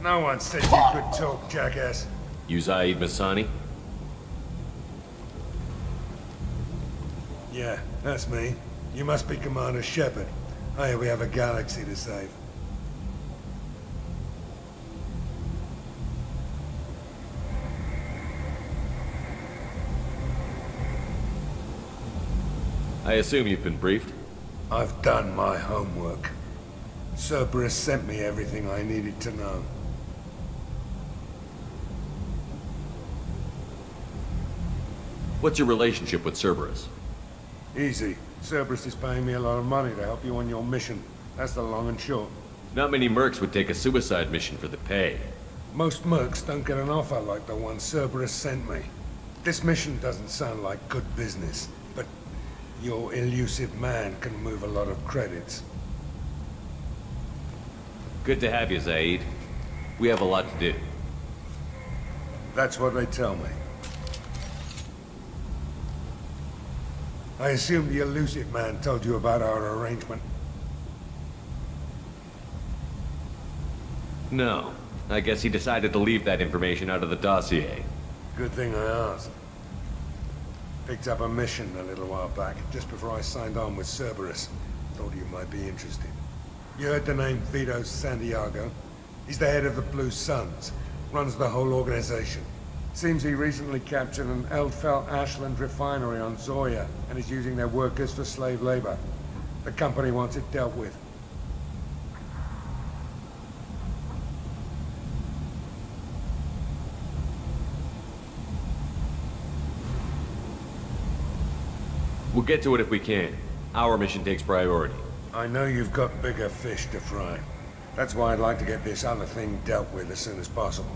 No one said you could talk, jackass. You Zaid Masani? Yeah, that's me. You must be Commander Shepard. Hey, we have a galaxy to save. I assume you've been briefed? I've done my homework. Cerberus sent me everything I needed to know. What's your relationship with Cerberus? Easy. Cerberus is paying me a lot of money to help you on your mission. That's the long and short. Not many mercs would take a suicide mission for the pay. Most mercs don't get an offer like the one Cerberus sent me. This mission doesn't sound like good business, but your elusive man can move a lot of credits. Good to have you, Zaid. We have a lot to do. That's what they tell me. I assume the elusive man told you about our arrangement. No. I guess he decided to leave that information out of the dossier. Good thing I asked. Picked up a mission a little while back, just before I signed on with Cerberus. Thought you might be interested. You heard the name Vito Santiago? He's the head of the Blue Suns. Runs the whole organization. Seems he recently captured an Eldfell Ashland refinery on Zoya and is using their workers for slave labor. The company wants it dealt with. We'll get to it if we can. Our mission takes priority. I know you've got bigger fish to fry. That's why I'd like to get this other thing dealt with as soon as possible.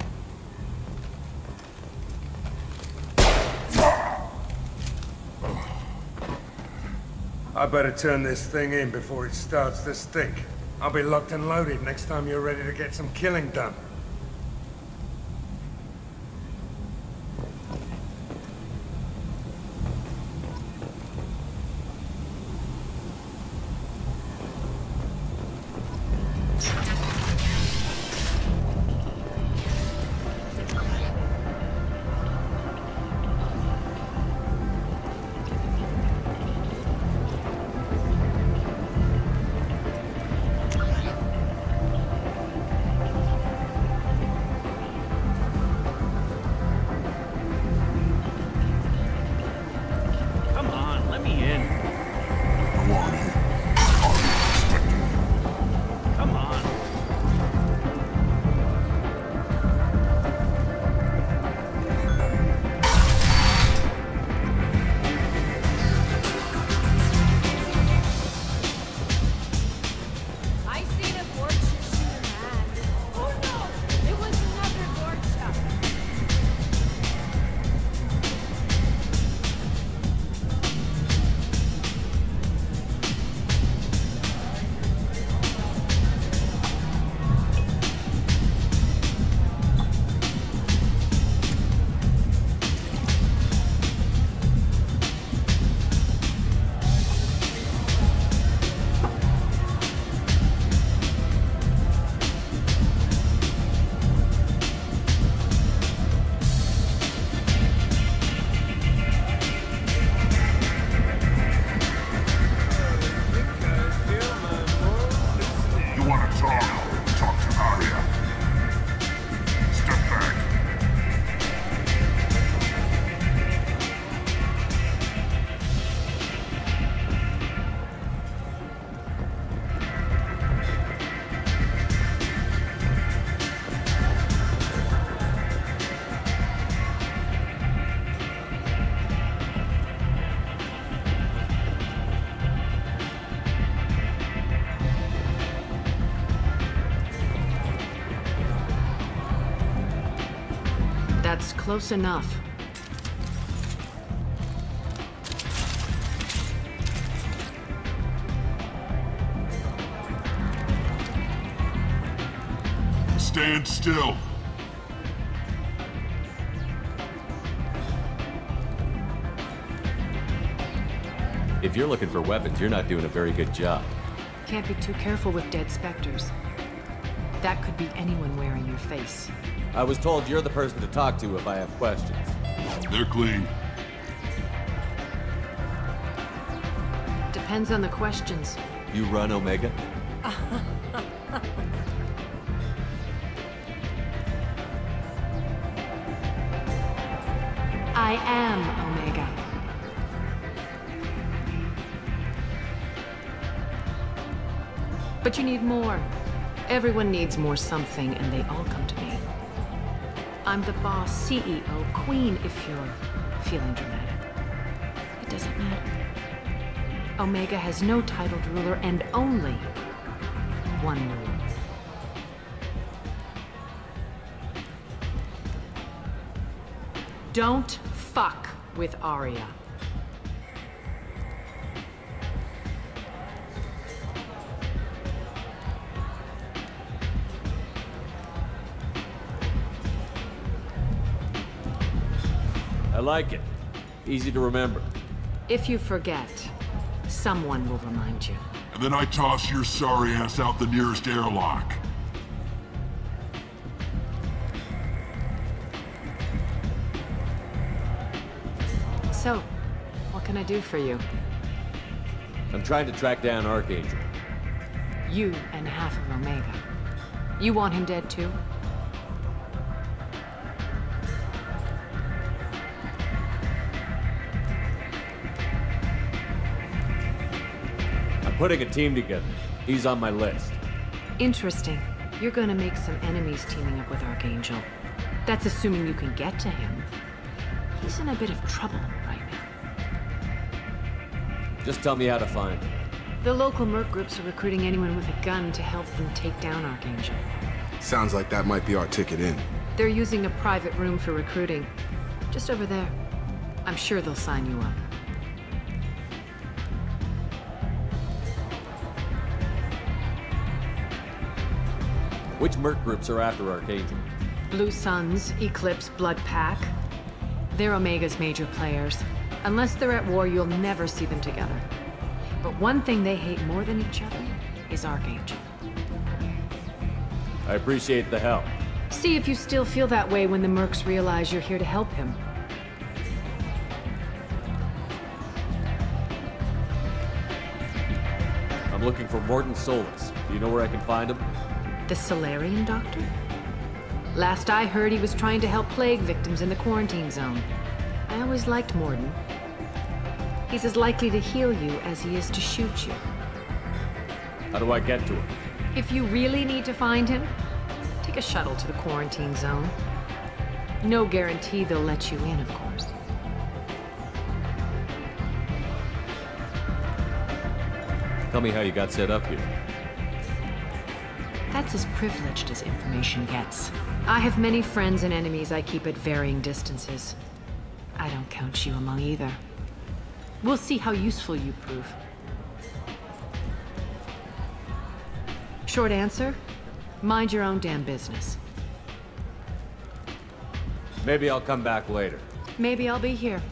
I better turn this thing in before it starts to stink. I'll be locked and loaded next time you're ready to get some killing done. That's close enough. Stand still. If you're looking for weapons, you're not doing a very good job. Can't be too careful with dead specters. That could be anyone wearing your face. I was told you're the person to talk to if I have questions. They're clean. Depends on the questions. You run Omega? I am Omega. But you need more. Everyone needs more something, and they all come to me. I'm the boss, CEO, queen, if you're feeling dramatic. It doesn't matter. Omega has no titled ruler and only one rule. Don't fuck with Aria. I like it. Easy to remember. If you forget, someone will remind you. And then I toss your sorry ass out the nearest airlock. So, what can I do for you? I'm trying to track down Archangel. You and half of Omega. You want him dead too? putting a team together. He's on my list. Interesting. You're gonna make some enemies teaming up with Archangel. That's assuming you can get to him. He's in a bit of trouble right now. Just tell me how to find him. The local merc groups are recruiting anyone with a gun to help them take down Archangel. Sounds like that might be our ticket in. They're using a private room for recruiting. Just over there. I'm sure they'll sign you up. Which merc groups are after Archangel? Blue Suns, Eclipse, Blood Pack. They're Omega's major players. Unless they're at war, you'll never see them together. But one thing they hate more than each other is Archangel. I appreciate the help. See if you still feel that way when the mercs realize you're here to help him. I'm looking for Morton Solus. Do you know where I can find him? The Salarian doctor? Last I heard, he was trying to help plague victims in the quarantine zone. I always liked Morton. He's as likely to heal you as he is to shoot you. How do I get to him? If you really need to find him, take a shuttle to the quarantine zone. No guarantee they'll let you in, of course. Tell me how you got set up here. That's as privileged as information gets. I have many friends and enemies I keep at varying distances. I don't count you among either. We'll see how useful you prove. Short answer, mind your own damn business. Maybe I'll come back later. Maybe I'll be here.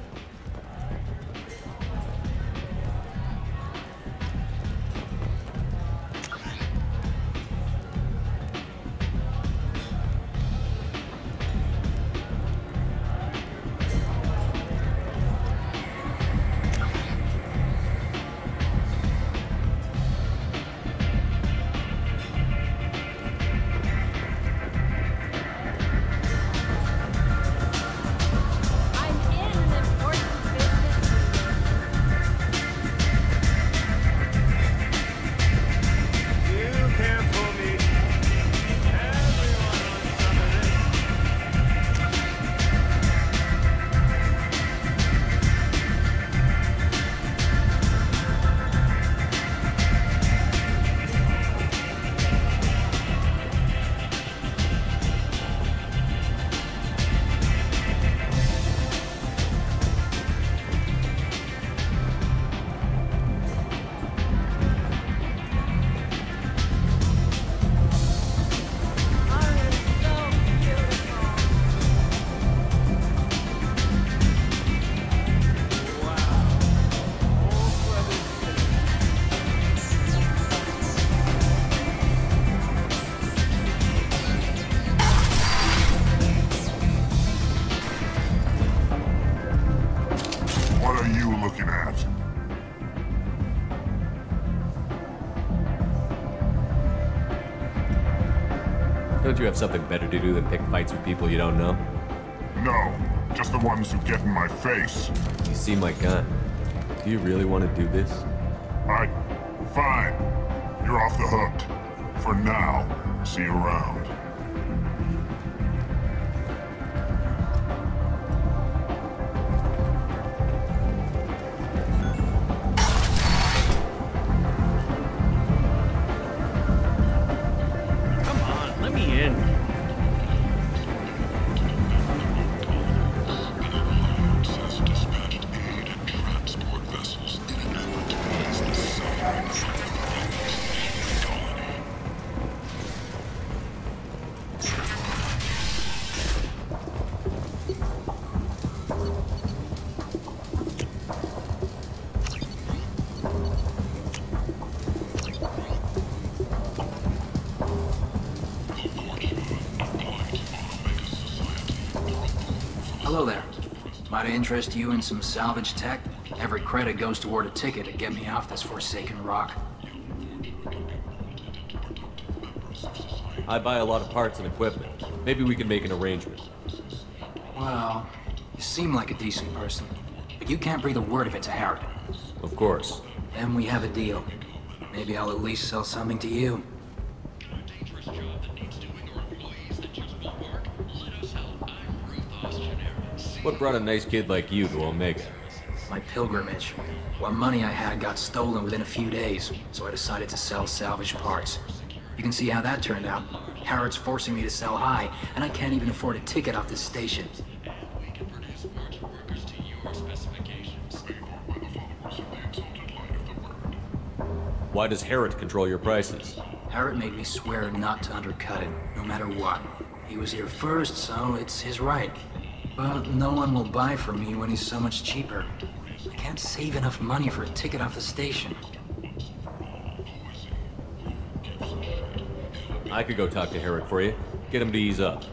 Don't you have something better to do than pick fights with people you don't know? No, just the ones who get in my face. You see my gun. Do you really want to do this? Fine. You're off the hook. For now. See you around. Hello there. Might I interest you in some salvage tech? Every credit goes toward a ticket to get me off this forsaken rock. I buy a lot of parts and equipment. Maybe we can make an arrangement. Well, you seem like a decent person, but you can't breathe a word of it to Harrigan. Of course. Then we have a deal. Maybe I'll at least sell something to you. What brought a nice kid like you to Omega? My pilgrimage. What money I had got stolen within a few days, so I decided to sell salvage parts. You can see how that turned out. Harrod's forcing me to sell high, and I can't even afford a ticket off this station. Why does Harrod control your prices? Harrod made me swear not to undercut him, no matter what. He was here first, so it's his right. But no one will buy from me when he's so much cheaper. I can't save enough money for a ticket off the station. I could go talk to Harrod for you. Get him to ease up.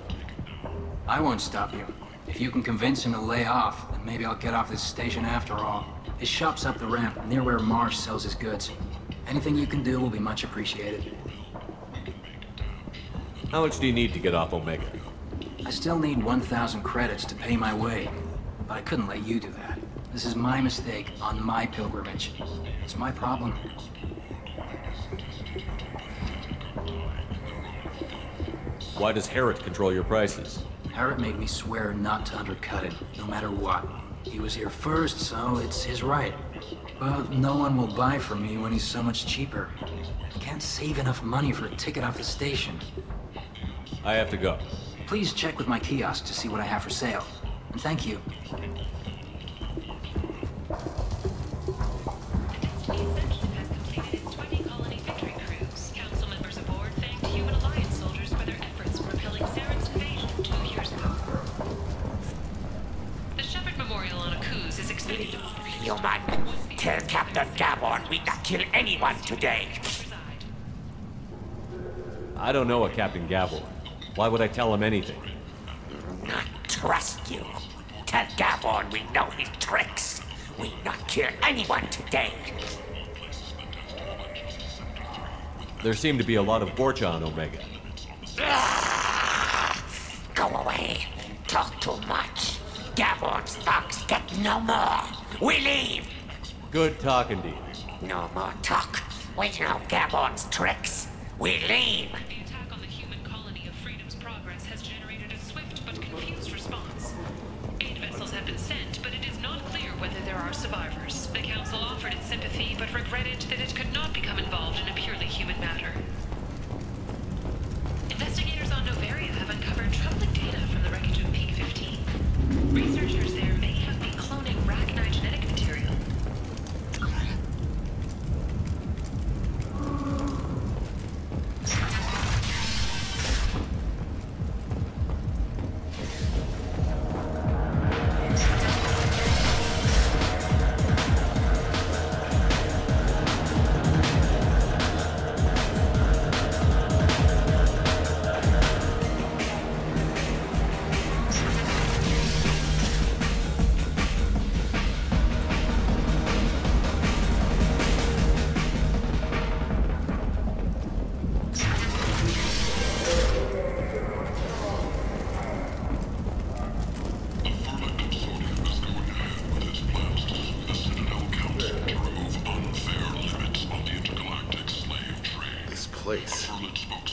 I won't stop you. If you can convince him to lay off, then maybe I'll get off this station after all. His shop's up the ramp, near where Marsh sells his goods. Anything you can do will be much appreciated. How much do you need to get off Omega? I still need 1,000 credits to pay my way, but I couldn't let you do that. This is my mistake on my pilgrimage. It's my problem. Why does Harrod control your prices? Harrod made me swear not to undercut him, no matter what. He was here first, so it's his right. But no one will buy from me when he's so much cheaper. I can't save enough money for a ticket off the station. I have to go. Please check with my kiosk to see what I have for sale. And thank you. Human, tell Captain Gavon we not kill anyone today. I don't know a Captain Gavon. Why would I tell him anything? Not trust you. Tell Gavon we know his tricks. We not kill anyone today. There seem to be a lot of Borcha on Omega. Go away. Talk too much. Gavon's thugs get no more. We leave. Good talking to you. No more talk. We know Gavon's tricks. We leave. The attack on the human colony of Freedom's Progress has generated a swift but confused response. 8 vessels have been sent, but it is not clear whether there are survivors. The Council offered its sympathy, but regretted that it could not become involved in a purely human matter. Investigators on Noveria have uncovered troubling data from the wreckage of Peak 15. Researchers there may have been cloning Rachni genetic material.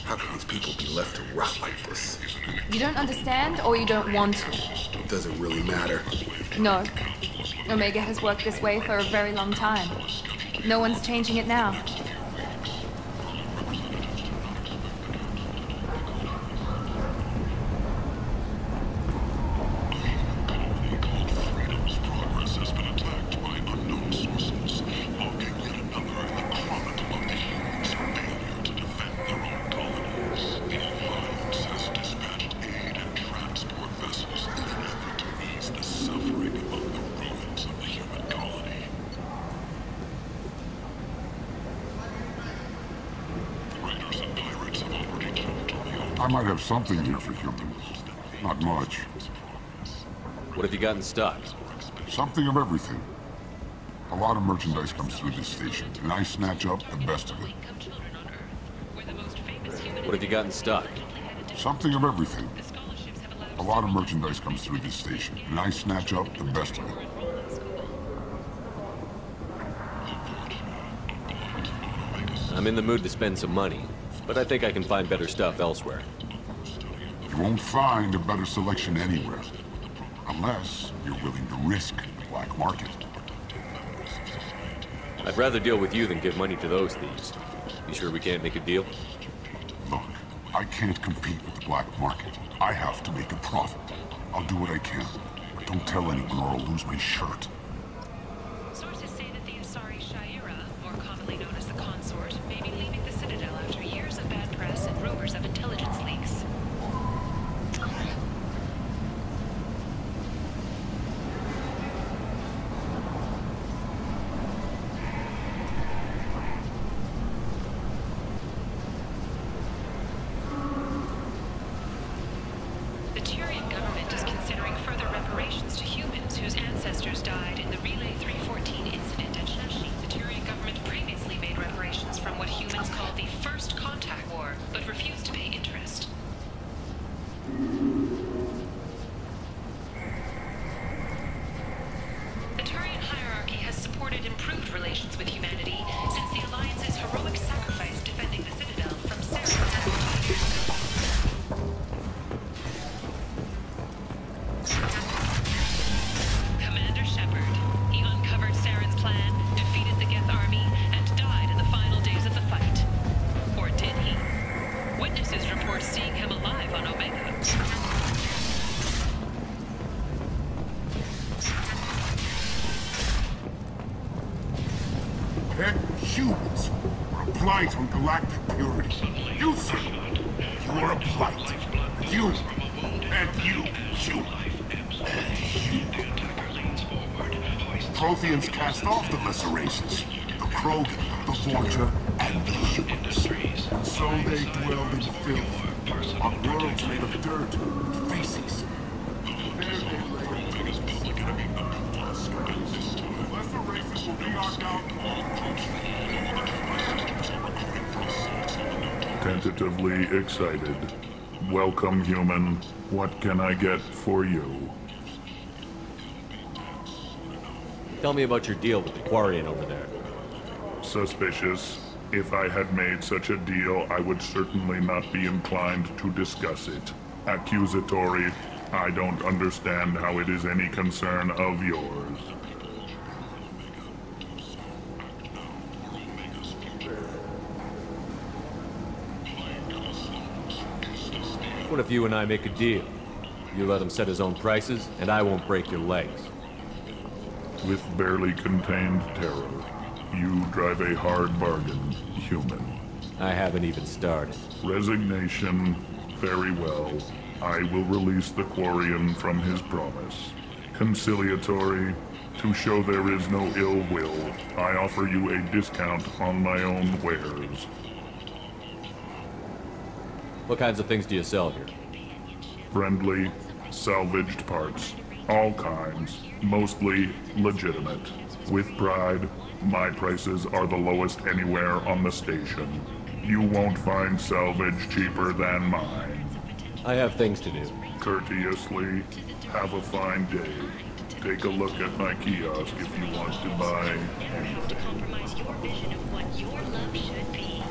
How can these people be left to rot like this? You don't understand, or you don't want to? Does it really matter? No. Omega has worked this way for a very long time. No one's changing it now. I might have something here for humans. Not much. What have you gotten stock? Something of everything. A lot of merchandise comes through this station, and I snatch up the best of it. What have you got in stock? Something of everything. A lot of merchandise comes through this station, and I snatch up the best of it. I'm in the mood to spend some money, but I think I can find better stuff elsewhere. You won't find a better selection anywhere. Unless you're willing to risk the black market. I'd rather deal with you than give money to those thieves. You sure we can't make a deal? Look, I can't compete with the black market. I have to make a profit. I'll do what I can, but don't tell anyone or I'll lose my shirt. Sources say that the Asari Shaira, more commonly known as the Consort, may be leaving the Citadel after years of bad press and rumors of intelligence leaks. The Turian government is considering further reparations to humans whose ancestors died in the Relay 314 incident at Shashi. The Turian government previously made reparations from what humans called the First Contact War, but refused to pay interest. The Turian hierarchy has supported improved relations with humanity since the Alliance's heroic sacrifice defending the Citadel from Saren. Commander Shepard. He uncovered Saren's plan, defeated the Geth army, and died in the final days of the fight. Or did he? Witnesses report seeing him alive on Omega. Heck, humans are a blight on galactic purity. You, sir, you are a blight. You, and you, you. Protheans cast off the lesser races, the Krogan, the Vorta, and the humans. And so they dwelled in the filth, on worlds made of dirt and feces. There they lay. Lesser races will be our downfall. Tentatively excited. Welcome, human. What can I get for you? Tell me about your deal with the Quarian over there. Suspicious. If I had made such a deal, I would certainly not be inclined to discuss it. Accusatory. I don't understand how it is any concern of yours. What if you and I make a deal? You let him set his own prices, and I won't break your legs. With barely contained terror, you drive a hard bargain, human. I haven't even started. Resignation. Very well. I will release the Quarian from his promise. Conciliatory. To show there is no ill will, I offer you a discount on my own wares. What kinds of things do you sell here? Friendly, salvaged parts. All kinds. Mostly legitimate. With pride, my prices are the lowest anywhere on the station. You won't find salvage cheaper than mine. I have things to do. Courteously, have a fine day. Take a look at my kiosk if you want to buy anything. Compromise your vision of what your love should be.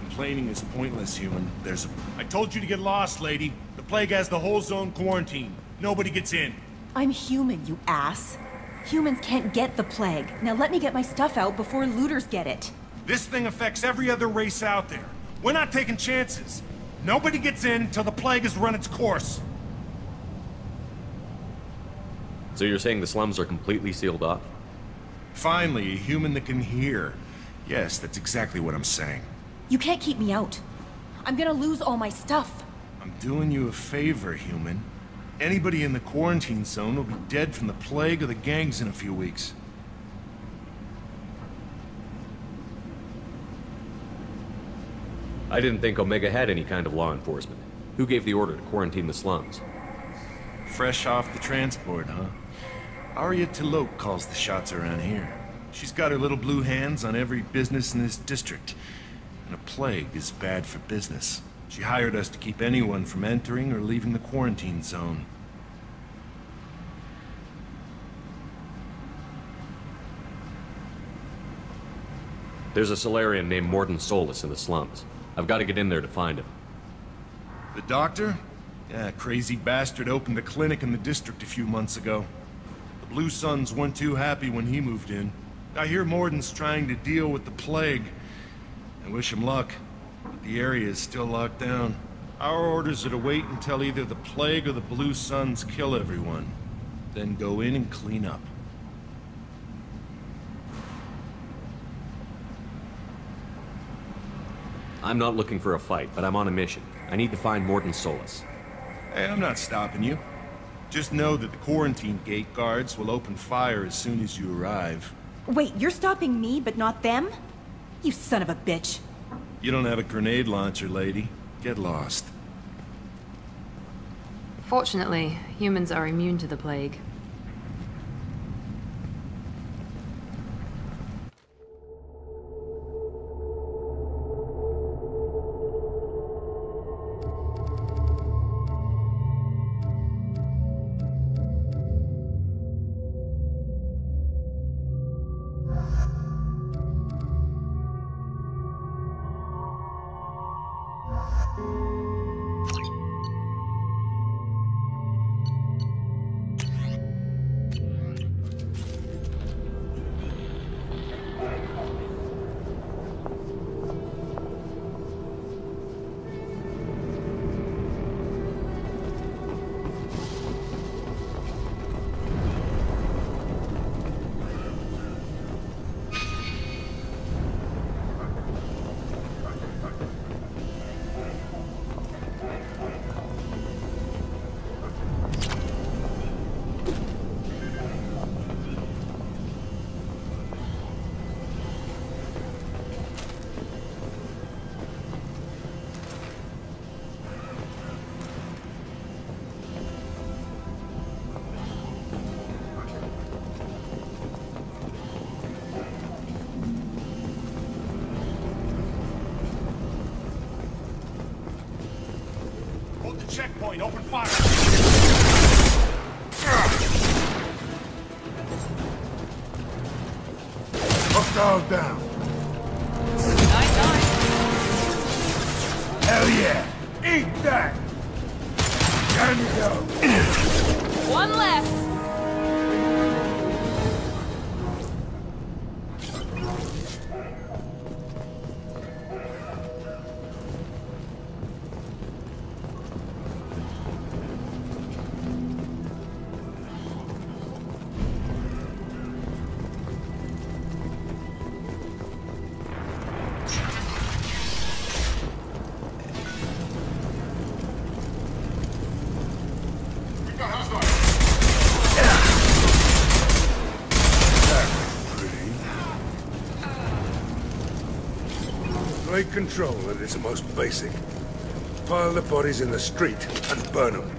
Complaining is pointless, human. I told you to get lost, lady. The plague has the whole zone quarantined. Nobody gets in. I'm human, you ass. Humans can't get the plague. Now let me get my stuff out before looters get it. This thing affects every other race out there. We're not taking chances. Nobody gets in until the plague has run its course. So you're saying the slums are completely sealed off? Finally, a human that can hear. Yes, that's exactly what I'm saying. You can't keep me out. I'm gonna lose all my stuff. I'm doing you a favor, human. Anybody in the quarantine zone will be dead from the plague or the gangs in a few weeks. I didn't think Omega had any kind of law enforcement. Who gave the order to quarantine the slums? Fresh off the transport, huh? Arya T'Loak calls the shots around here. She's got her little blue hands on every business in this district. And a plague is bad for business. She hired us to keep anyone from entering or leaving the quarantine zone. There's a Salarian named Mordin Solus in the slums. I've got to get in there to find him. The doctor? Yeah, crazy bastard opened a clinic in the district a few months ago. The Blue Suns weren't too happy when he moved in. I hear Mordin's trying to deal with the plague. I wish him luck, but the area is still locked down. Our orders are to wait until either the plague or the Blue Suns kill everyone. Then go in and clean up. I'm not looking for a fight, but I'm on a mission. I need to find Mordin Solus. Hey, I'm not stopping you. Just know that the quarantine gate guards will open fire as soon as you arrive. Wait, you're stopping me, but not them? You son of a bitch. You don't have a grenade launcher, lady. Get lost. Fortunately, humans are immune to the plague. Checkpoint, open fire! Hostile down. Hell yeah! Eat that! Time to go. One less! Take control at its most basic. Pile the bodies in the street and burn them.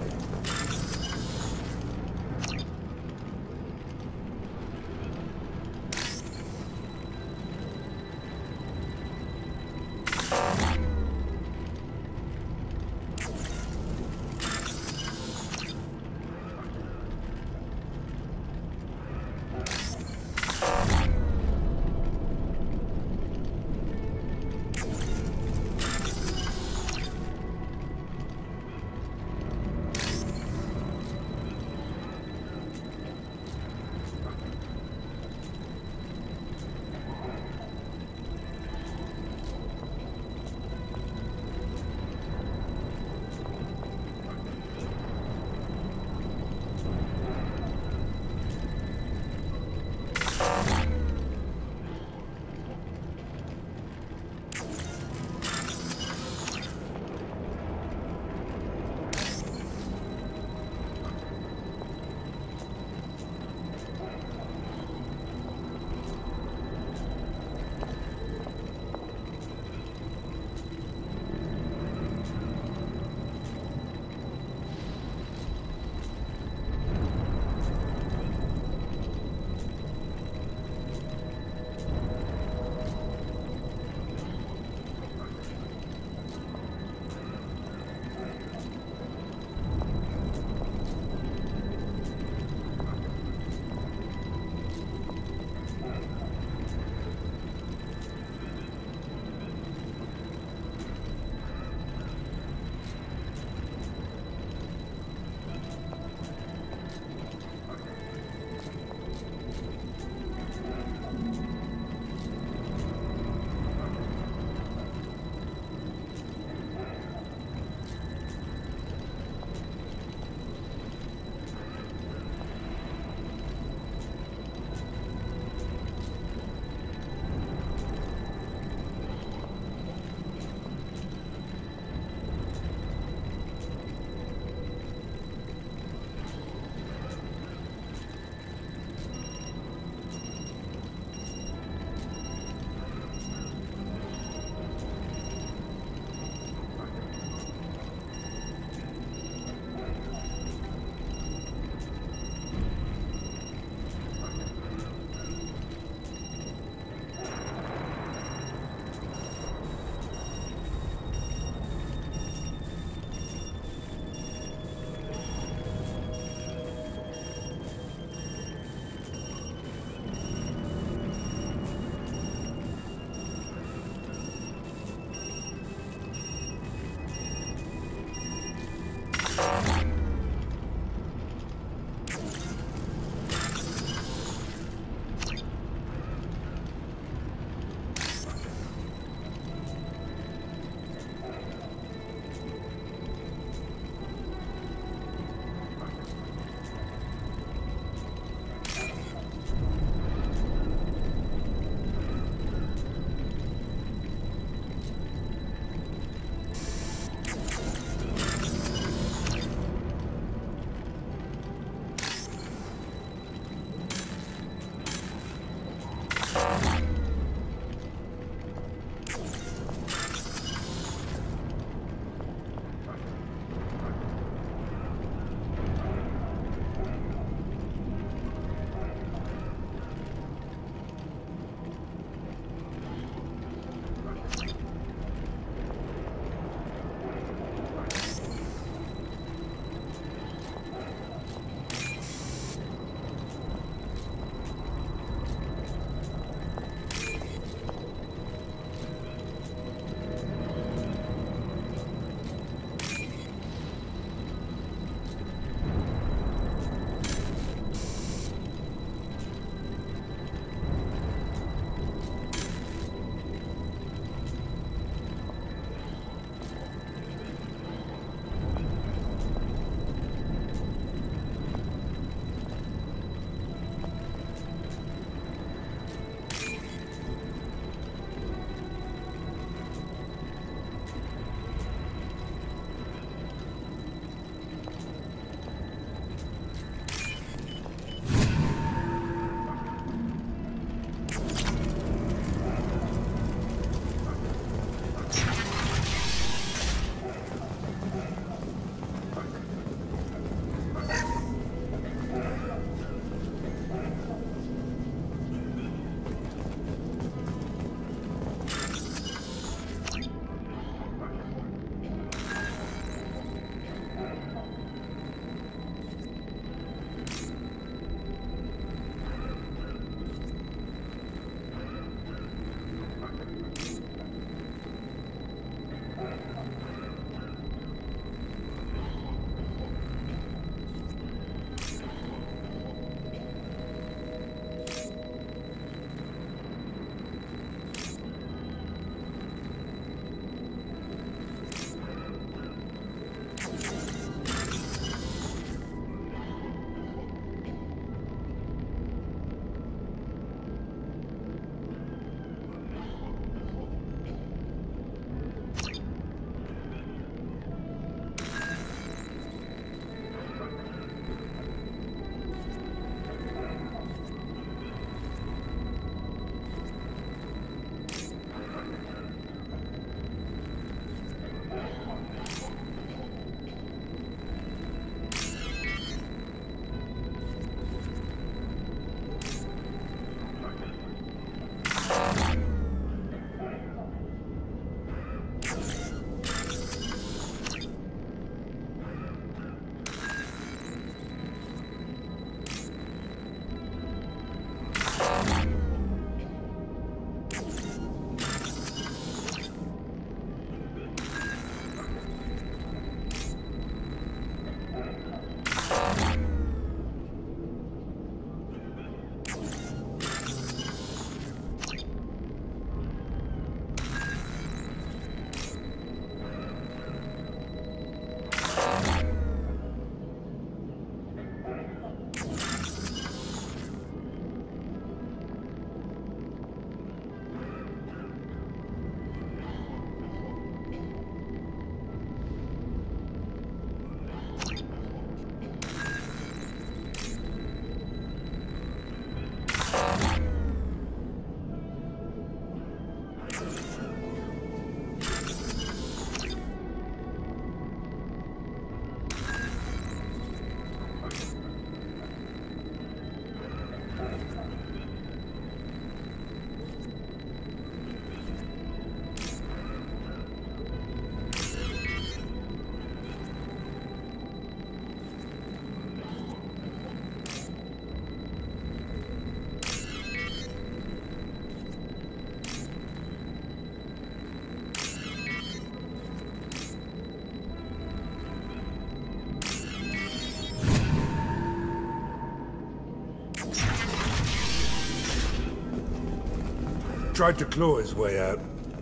tried to claw his way out.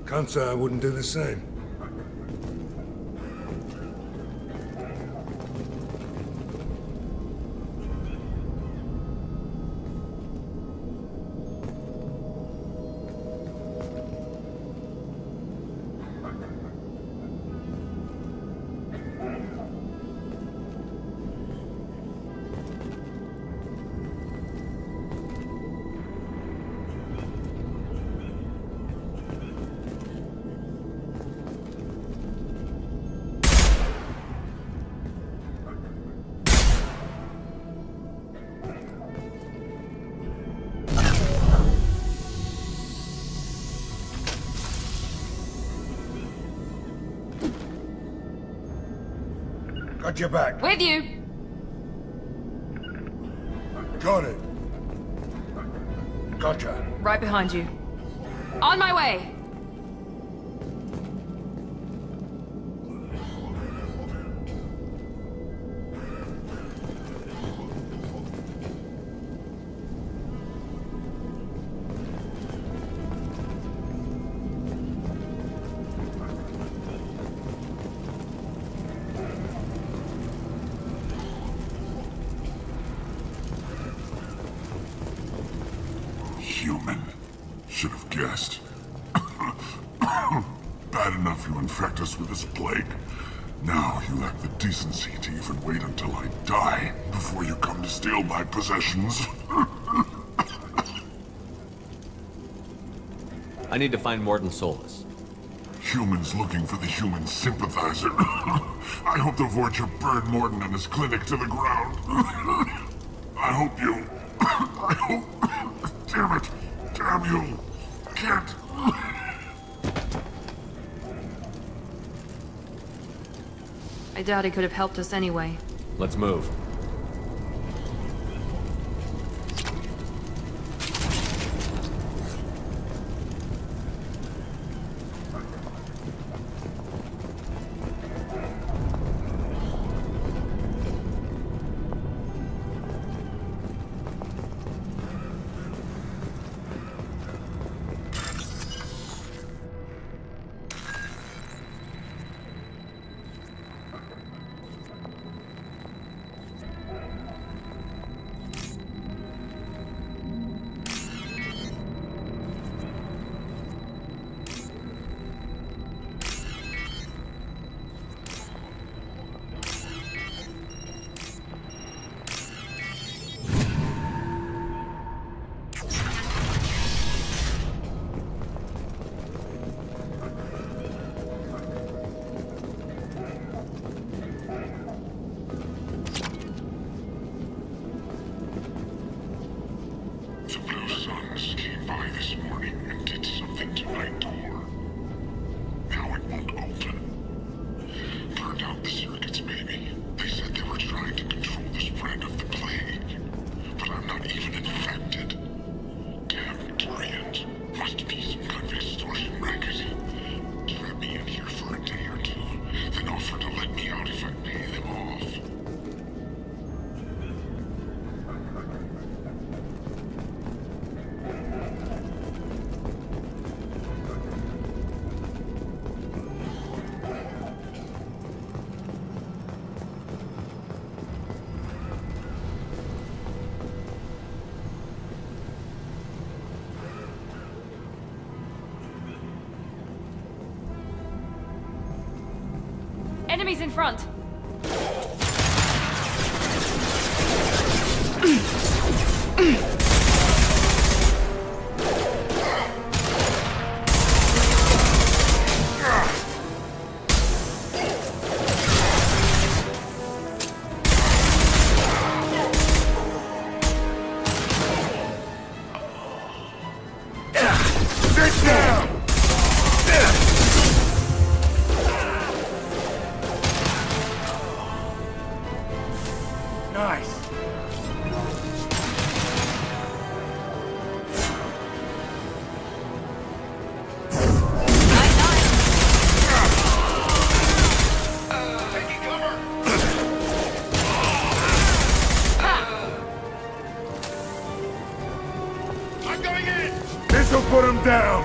Can't say I wouldn't do the same. Got your back. With you. Got it. Gotcha. Right behind you. On my way. Human. Should have guessed. Bad enough you infect us with this plague. Now you lack the decency to even wait until I die before you come to steal my possessions. I need to find Mordin Solus. Humans looking for the human sympathizer. I hope the Vorcha burned Mordin and his clinic to the ground. I hope you... I hope... Damn it! Damn you! Can't... I doubt he could have helped us anyway. Let's move. Enemies in front! Put him down!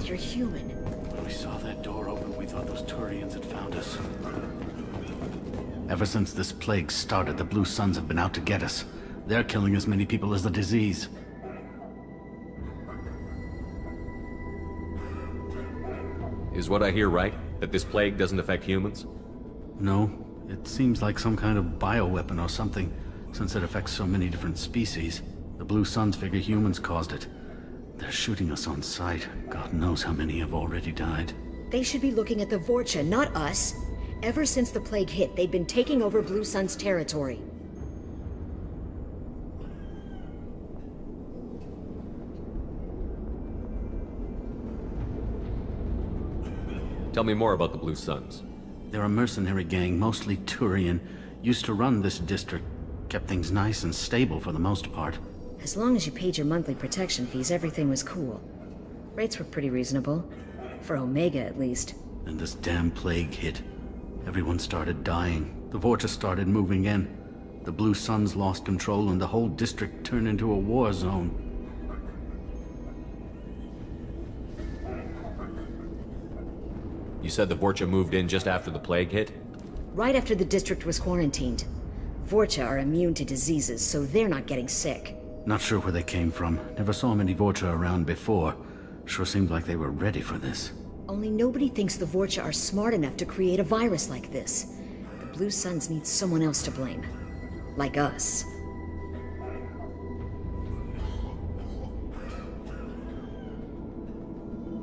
You're human. When we saw that door open, we thought those Turians had found us. Ever since this plague started, the Blue Suns have been out to get us. They're killing as many people as the disease. Is what I hear right? That this plague doesn't affect humans? No. It seems like some kind of bioweapon or something, since it affects so many different species. The Blue Suns figure humans caused it. They're shooting us on sight. God knows how many have already died. They should be looking at the Vorcha, not us. Ever since the plague hit, they've been taking over Blue Sun's territory. Tell me more about the Blue Suns. They're a mercenary gang, mostly Turian. Used to run this district. Kept things nice and stable for the most part. As long as you paid your monthly protection fees, everything was cool. Rates were pretty reasonable. For Omega, at least. And this damn plague hit. Everyone started dying. The Vorcha started moving in. The Blue Suns lost control and the whole district turned into a war zone. You said the Vorcha moved in just after the plague hit? Right after the district was quarantined. Vorcha are immune to diseases, so they're not getting sick. Not sure where they came from. Never saw many Vorcha around before. Sure seemed like they were ready for this. Only nobody thinks the Vorcha are smart enough to create a virus like this. The Blue Suns need someone else to blame. Like us.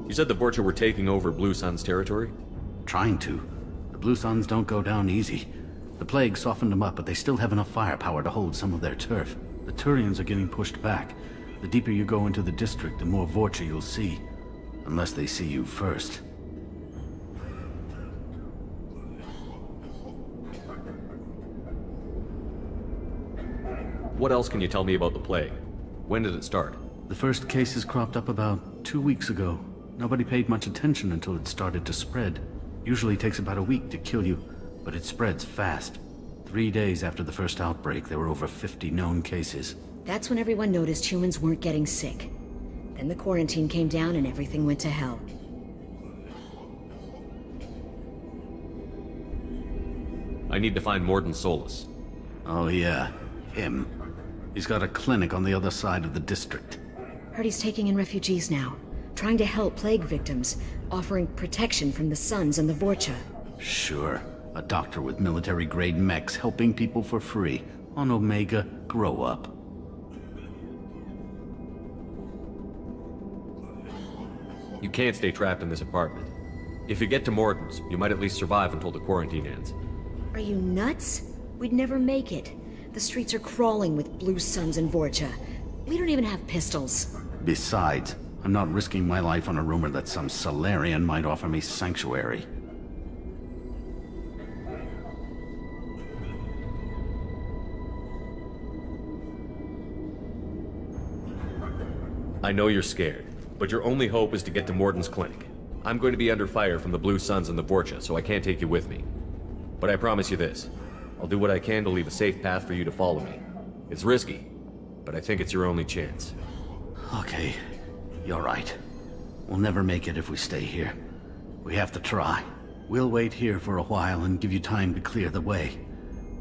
You said the Vorcha were taking over Blue Sun's territory? Trying to. The Blue Suns don't go down easy. The plague softened them up, but they still have enough firepower to hold some of their turf. The Turians are getting pushed back. The deeper you go into the district, the more Vorcha you'll see. Unless they see you first. What else can you tell me about the plague? When did it start? The first cases cropped up about 2 weeks ago. Nobody paid much attention until it started to spread. Usually takes about a week to kill you, but it spreads fast. 3 days after the first outbreak, there were over 50 known cases. That's when everyone noticed humans weren't getting sick. Then the quarantine came down and everything went to hell. I need to find Mordin Solus. Oh yeah, him. He's got a clinic on the other side of the district. Heard he's taking in refugees now. Trying to help plague victims. Offering protection from the Suns and the Vorcha. Sure. A doctor with military-grade mechs helping people for free. On Omega, grow up. You can't stay trapped in this apartment. If you get to Mordin's, you might at least survive until the quarantine ends. Are you nuts? We'd never make it. The streets are crawling with Blue Suns and Vorcha. We don't even have pistols. Besides, I'm not risking my life on a rumor that some Salarian might offer me sanctuary. I know you're scared, but your only hope is to get to Morden's clinic. I'm going to be under fire from the Blue Suns and the Vorcha, so I can't take you with me. But I promise you this. I'll do what I can to leave a safe path for you to follow me. It's risky, but I think it's your only chance. Okay, you're right. We'll never make it if we stay here. We have to try. We'll wait here for a while and give you time to clear the way.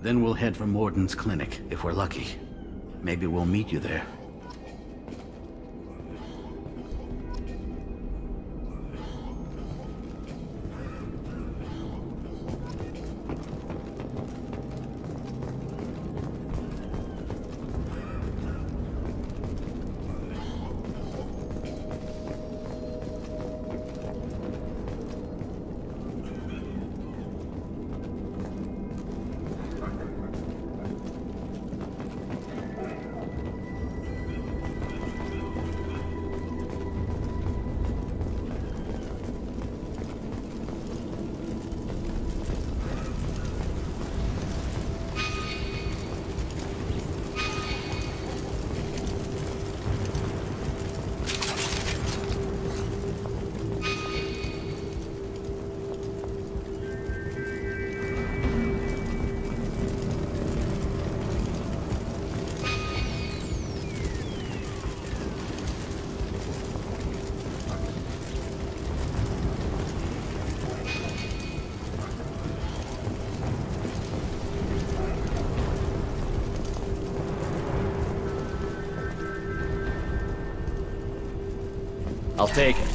Then we'll head for Morden's clinic, if we're lucky. Maybe we'll meet you there. I'll take it.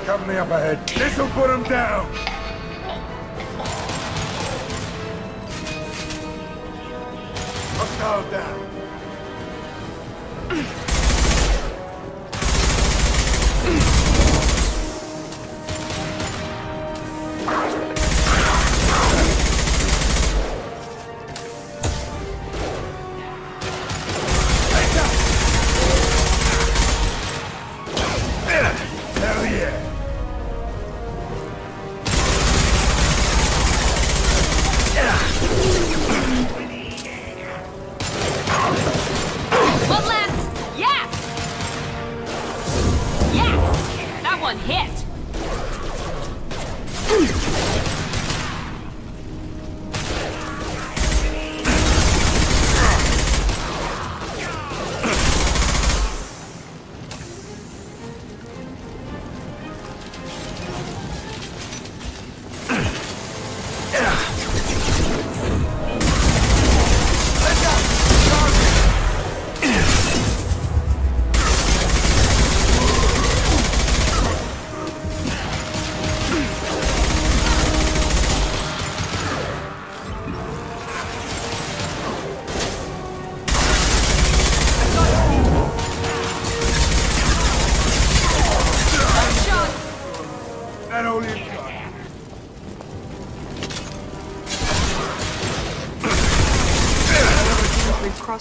Company up ahead. This'll put him down! Hostile down.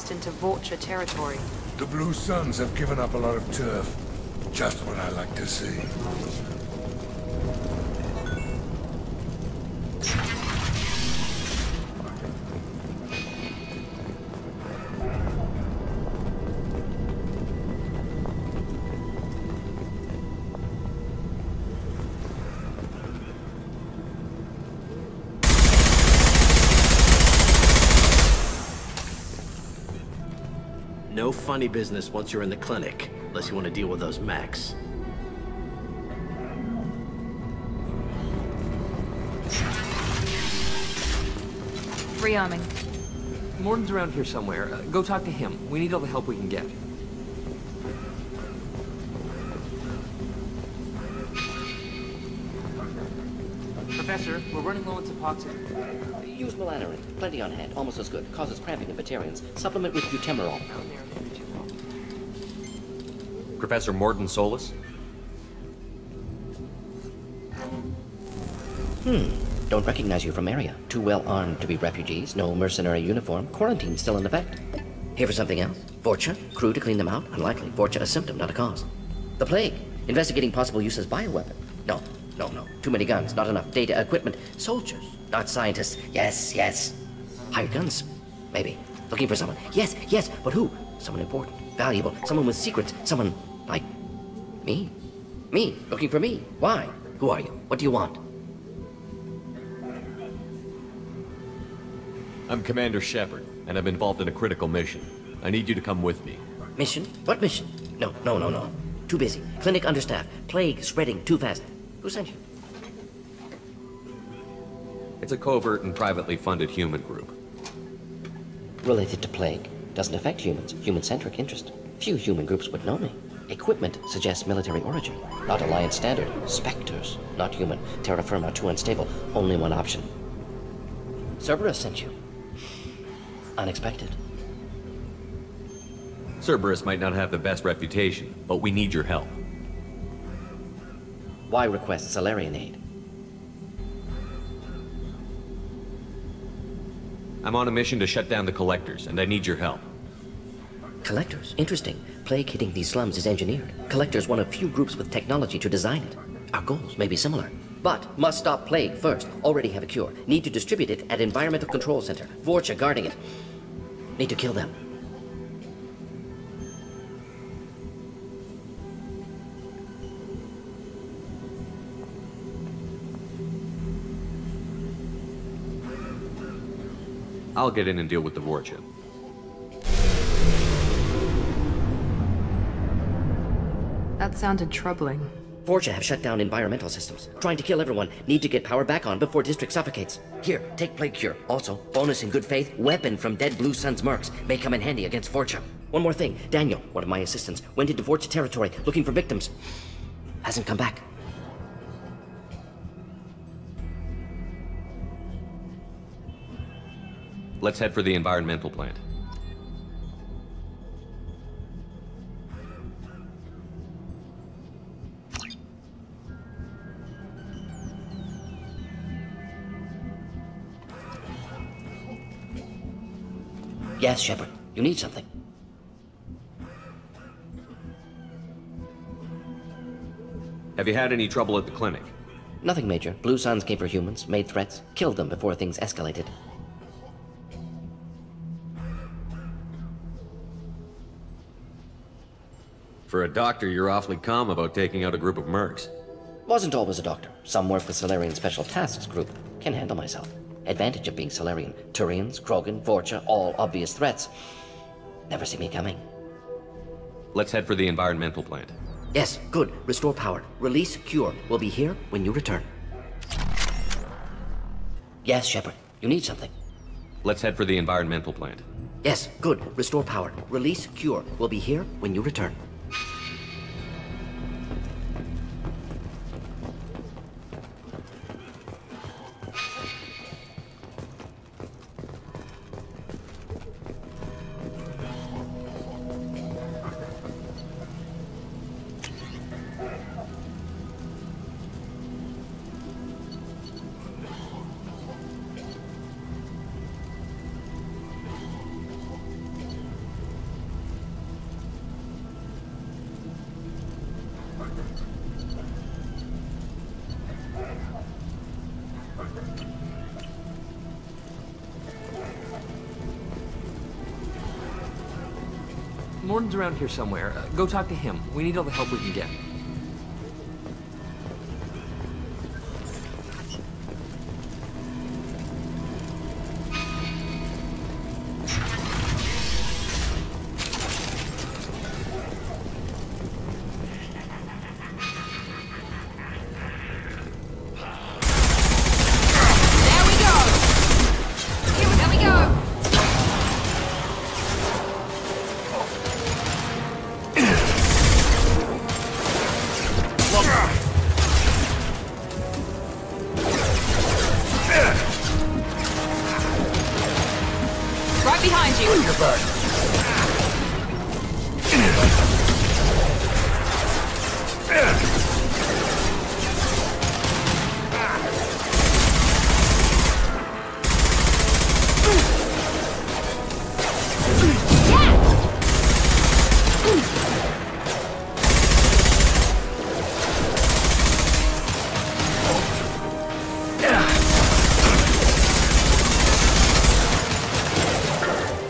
Into Vorcha territory. The Blue Suns have given up a lot of turf. Just what I like to see. No funny business once you're in the clinic, unless you want to deal with those mechs. Rearming. Morden's around here somewhere. Go talk to him. We need all the help we can get. Professor, we're running low on Suboxone. Use melanorin. Plenty on hand. Almost as good. Causes cramping in Batarians. Supplement with butemerol. Professor Mordin Solus? Don't recognize you from area. Too well armed to be refugees. No mercenary uniform. Quarantine still in effect. Here for something else? Vorcha? Crew to clean them out? Unlikely. Vorcha a symptom, not a cause. The plague. Investigating possible use as bioweapon. No. Too many guns, not enough data, equipment. Soldiers, not scientists. Yes. Hired guns, maybe. Looking for someone. Yes, but who? Someone important, valuable, someone with secrets, someone like me. Me, looking for me. Why? Who are you? What do you want? I'm Commander Shepard, and I'm involved in a critical mission. I need you to come with me. Mission? What mission? No. Too busy. Clinic understaffed. Plague spreading too fast. Who sent you? It's a covert and privately funded human group. Related to plague. Doesn't affect humans. Human-centric interest. Few human groups would know me. Equipment suggests military origin. Not Alliance standard. Spectres. Not human. Terra firma too unstable. Only one option. Cerberus sent you. Unexpected. Cerberus might not have the best reputation, but we need your help. Why request Salarian aid? I'm on a mission to shut down the Collectors, and I need your help. Collectors? Interesting. Plague hitting these slums is engineered. Collectors one of few groups with technology to design it. Our goals may be similar. But must stop plague first. Already have a cure. Need to distribute it at Environmental Control Center. Vorcha guarding it. Need to kill them. I'll get in and deal with the Vorcha. That sounded troubling. Vorcha have shut down environmental systems. Trying to kill everyone. Need to get power back on before District suffocates. Here, take Plague Cure. Also, bonus in good faith, weapon from dead Blue Sun's mercs. May come in handy against Vorcha. One more thing. Daniel, one of my assistants, went into Vorcha territory looking for victims. Hasn't come back. Let's head for the environmental plant. Yes, Shepard. You need something. Have you had any trouble at the clinic? Nothing major. Blue Suns came for humans, made threats, killed them before things escalated. For a doctor, you're awfully calm about taking out a group of mercs. Wasn't always a doctor. Some work with Salarian Special Tasks Group. Can handle myself. Advantage of being Salarian. Turians, Krogan, Vorcha, all obvious threats. Never see me coming. Let's head for the environmental plant. Yes, good. Restore power. Release Cure. We'll be here when you return. Yes, Shepard. You need something. Let's head for the environmental plant. Yes, good. Restore power. Release Cure. We'll be here when you return. Mordin's around here somewhere. Go talk to him. We need all the help we can get. behind you! Watch your back.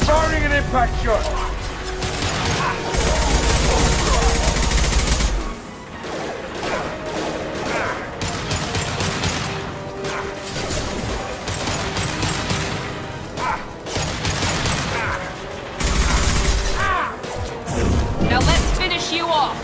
Firing an impact shot! Now let's finish you off!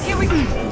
Here we go!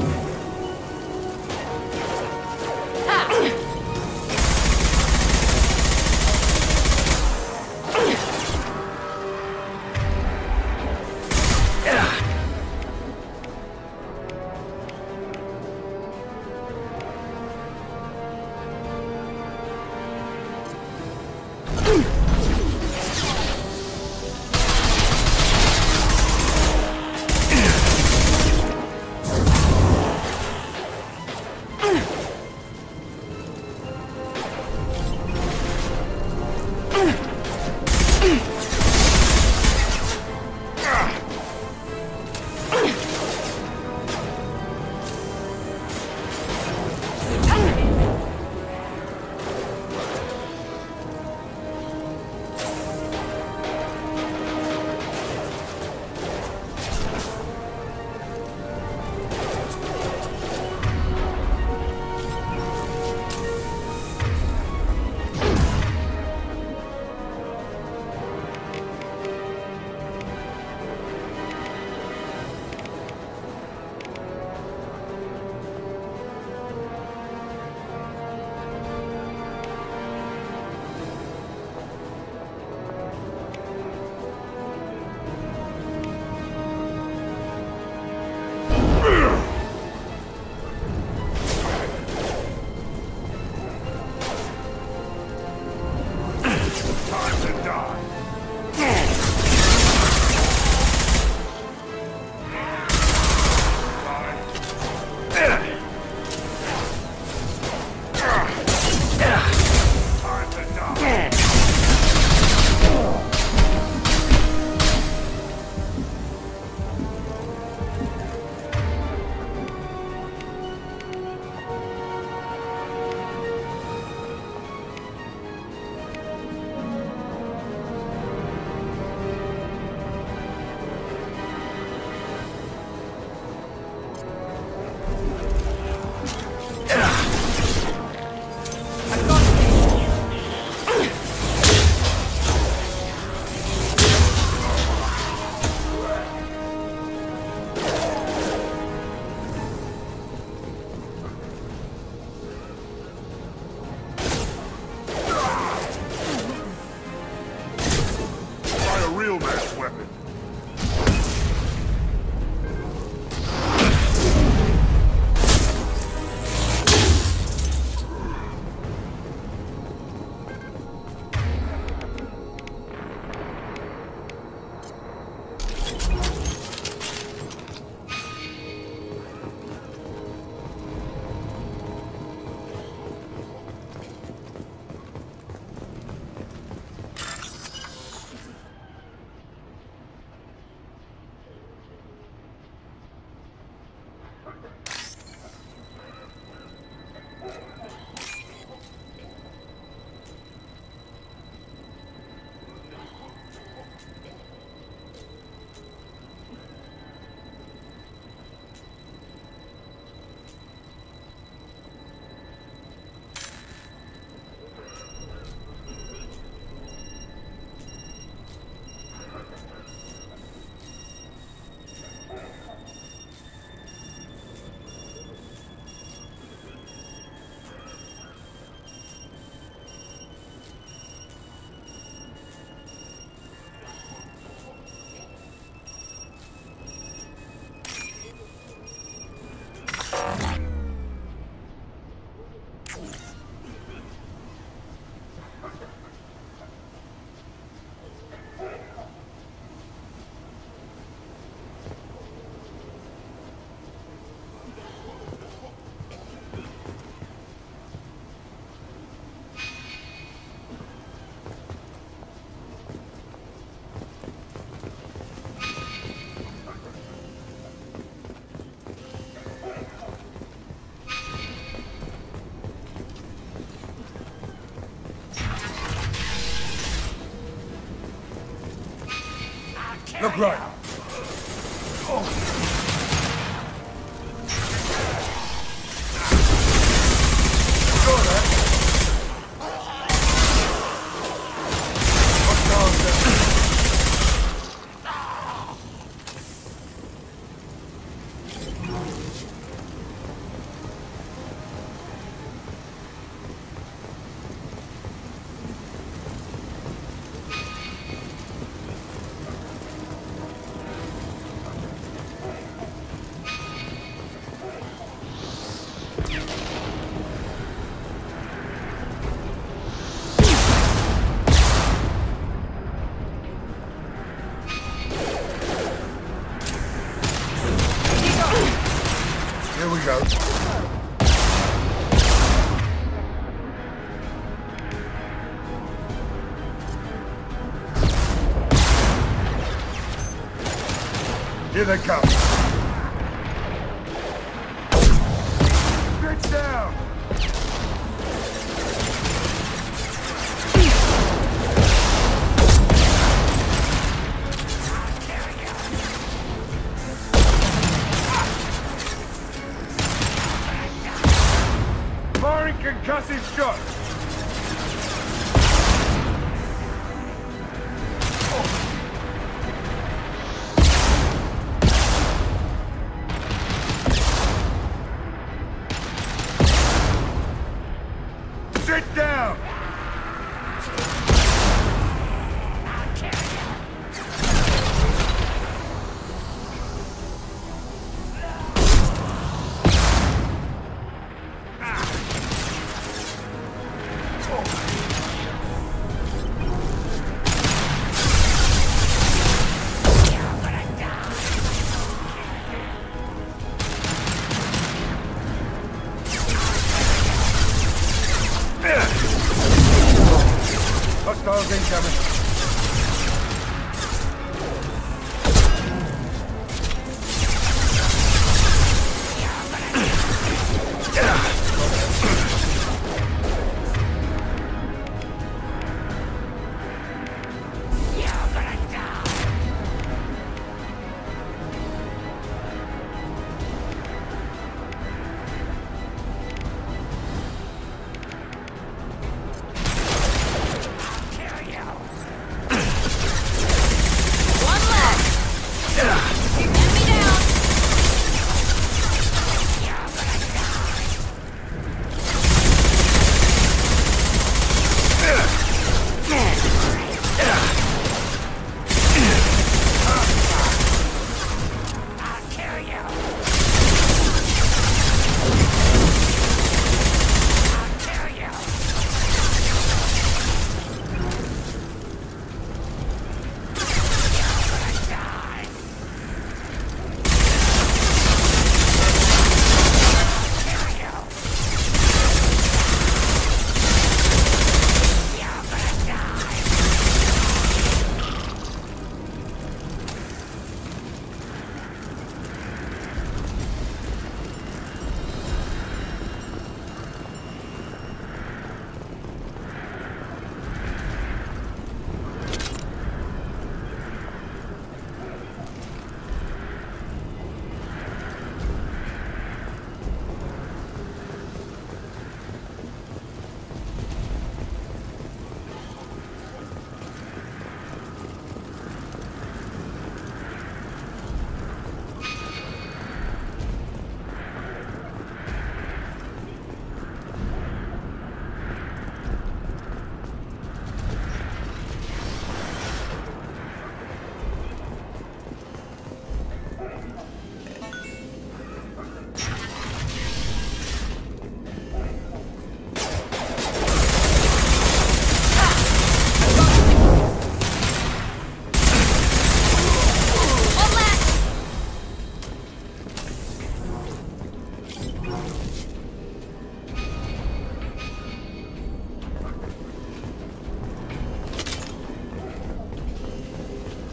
Look right. Here they come. Get down! Firing concussive shot! Sit down! Hostiles incoming.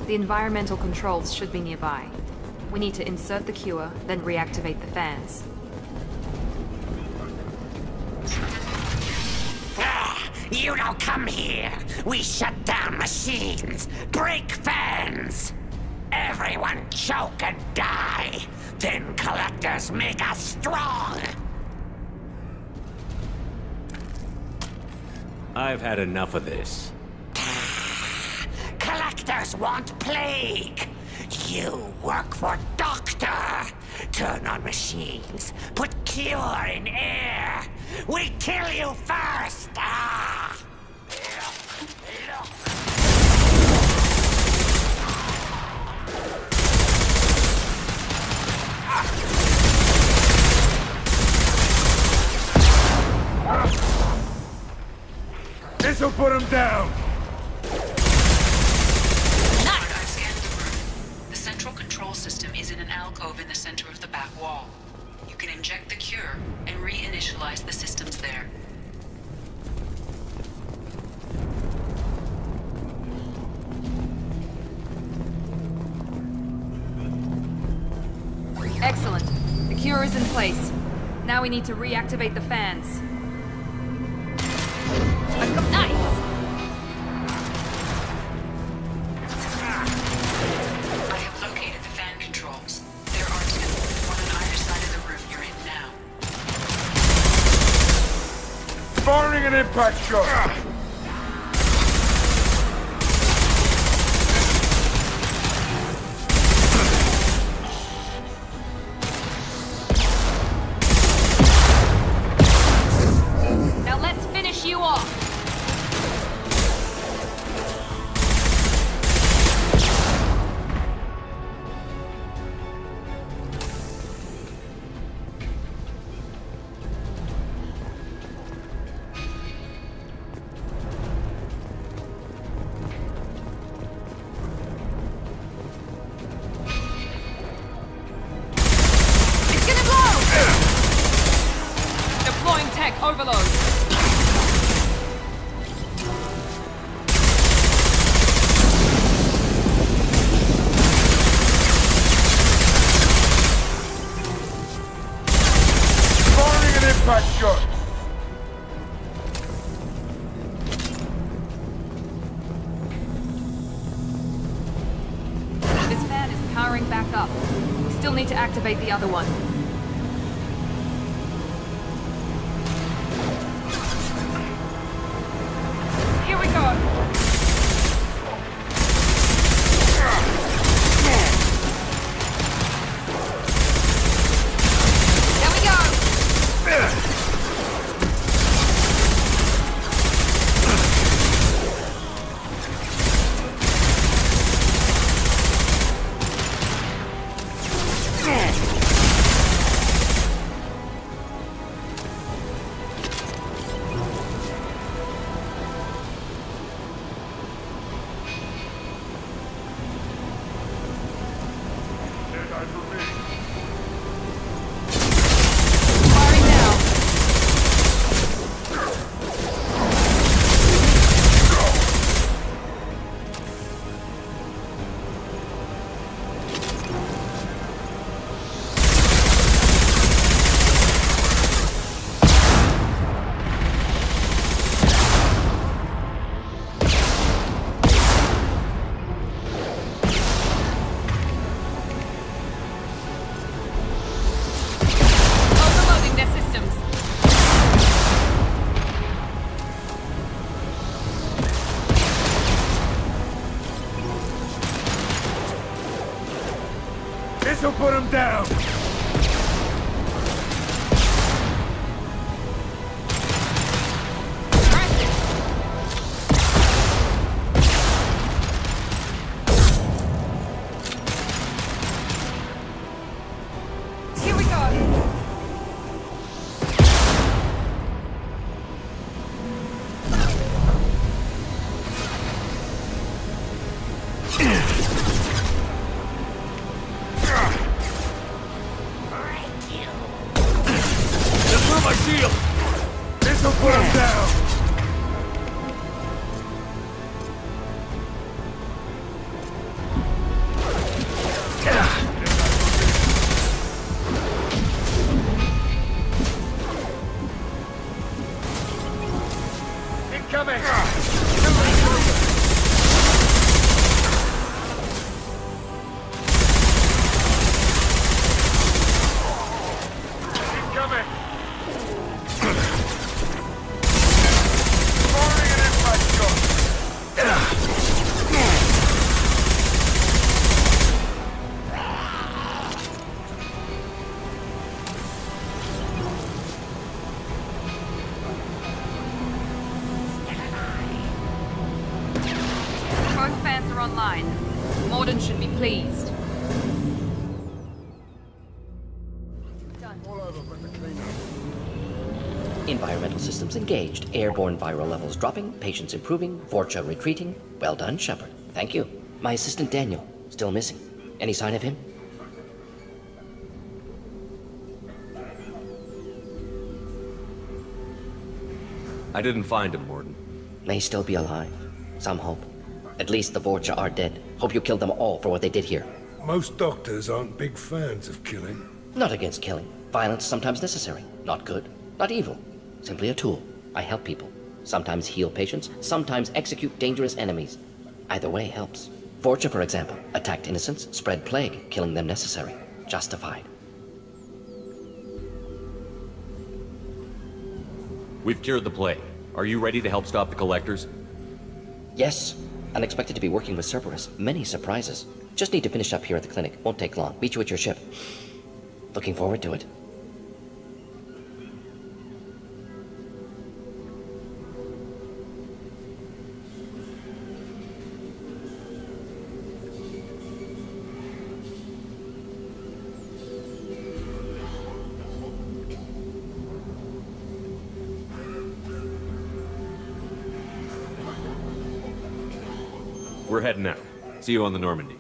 The environmental controls should be nearby. We need to insert the cure, then reactivate the fans. You don't come here! We shut down machines! Break fans! Everyone choke and die. Then collectors make us strong. I've had enough of this. Collectors want plague. You work for Doctor. Turn on machines. Put cure in air. We kill you first. Ah! This'll put him down! The central control system is in an alcove in the center of the back wall. You can inject the cure and reinitialize the systems there. Excellent. The cure is in place. Now we need to reactivate the fans. Nice! I have located the fan controls. There are two, one on either side of the room you're in now. Firing an impact shot! Now let's finish you off! Overload. Firing an impact shot. This fan is powering back up. We still need to activate the other one. This'll put him down! Here we go! plans are online. Morden should be pleased. Environmental systems engaged. Airborne viral levels dropping. Patients improving. Vorcha retreating. Well done, Shepard. Thank you. My assistant Daniel, still missing. Any sign of him? I didn't find him, Morden. May still be alive. Some hope. At least the Vorcha are dead. Hope you killed them all for what they did here. Most doctors aren't big fans of killing. Not against killing. Violence sometimes necessary. Not good. Not evil. Simply a tool. I help people. Sometimes heal patients. Sometimes execute dangerous enemies. Either way helps. Vorcha, for example, attacked innocents, spread plague, killing them necessary. Justified. We've cured the plague. Are you ready to help stop the Collectors? Yes. Unexpected to be working with Cerberus. Many surprises. Just need to finish up here at the clinic. Won't take long. Meet you at your ship. Looking forward to it. We're heading out. See you on the Normandy.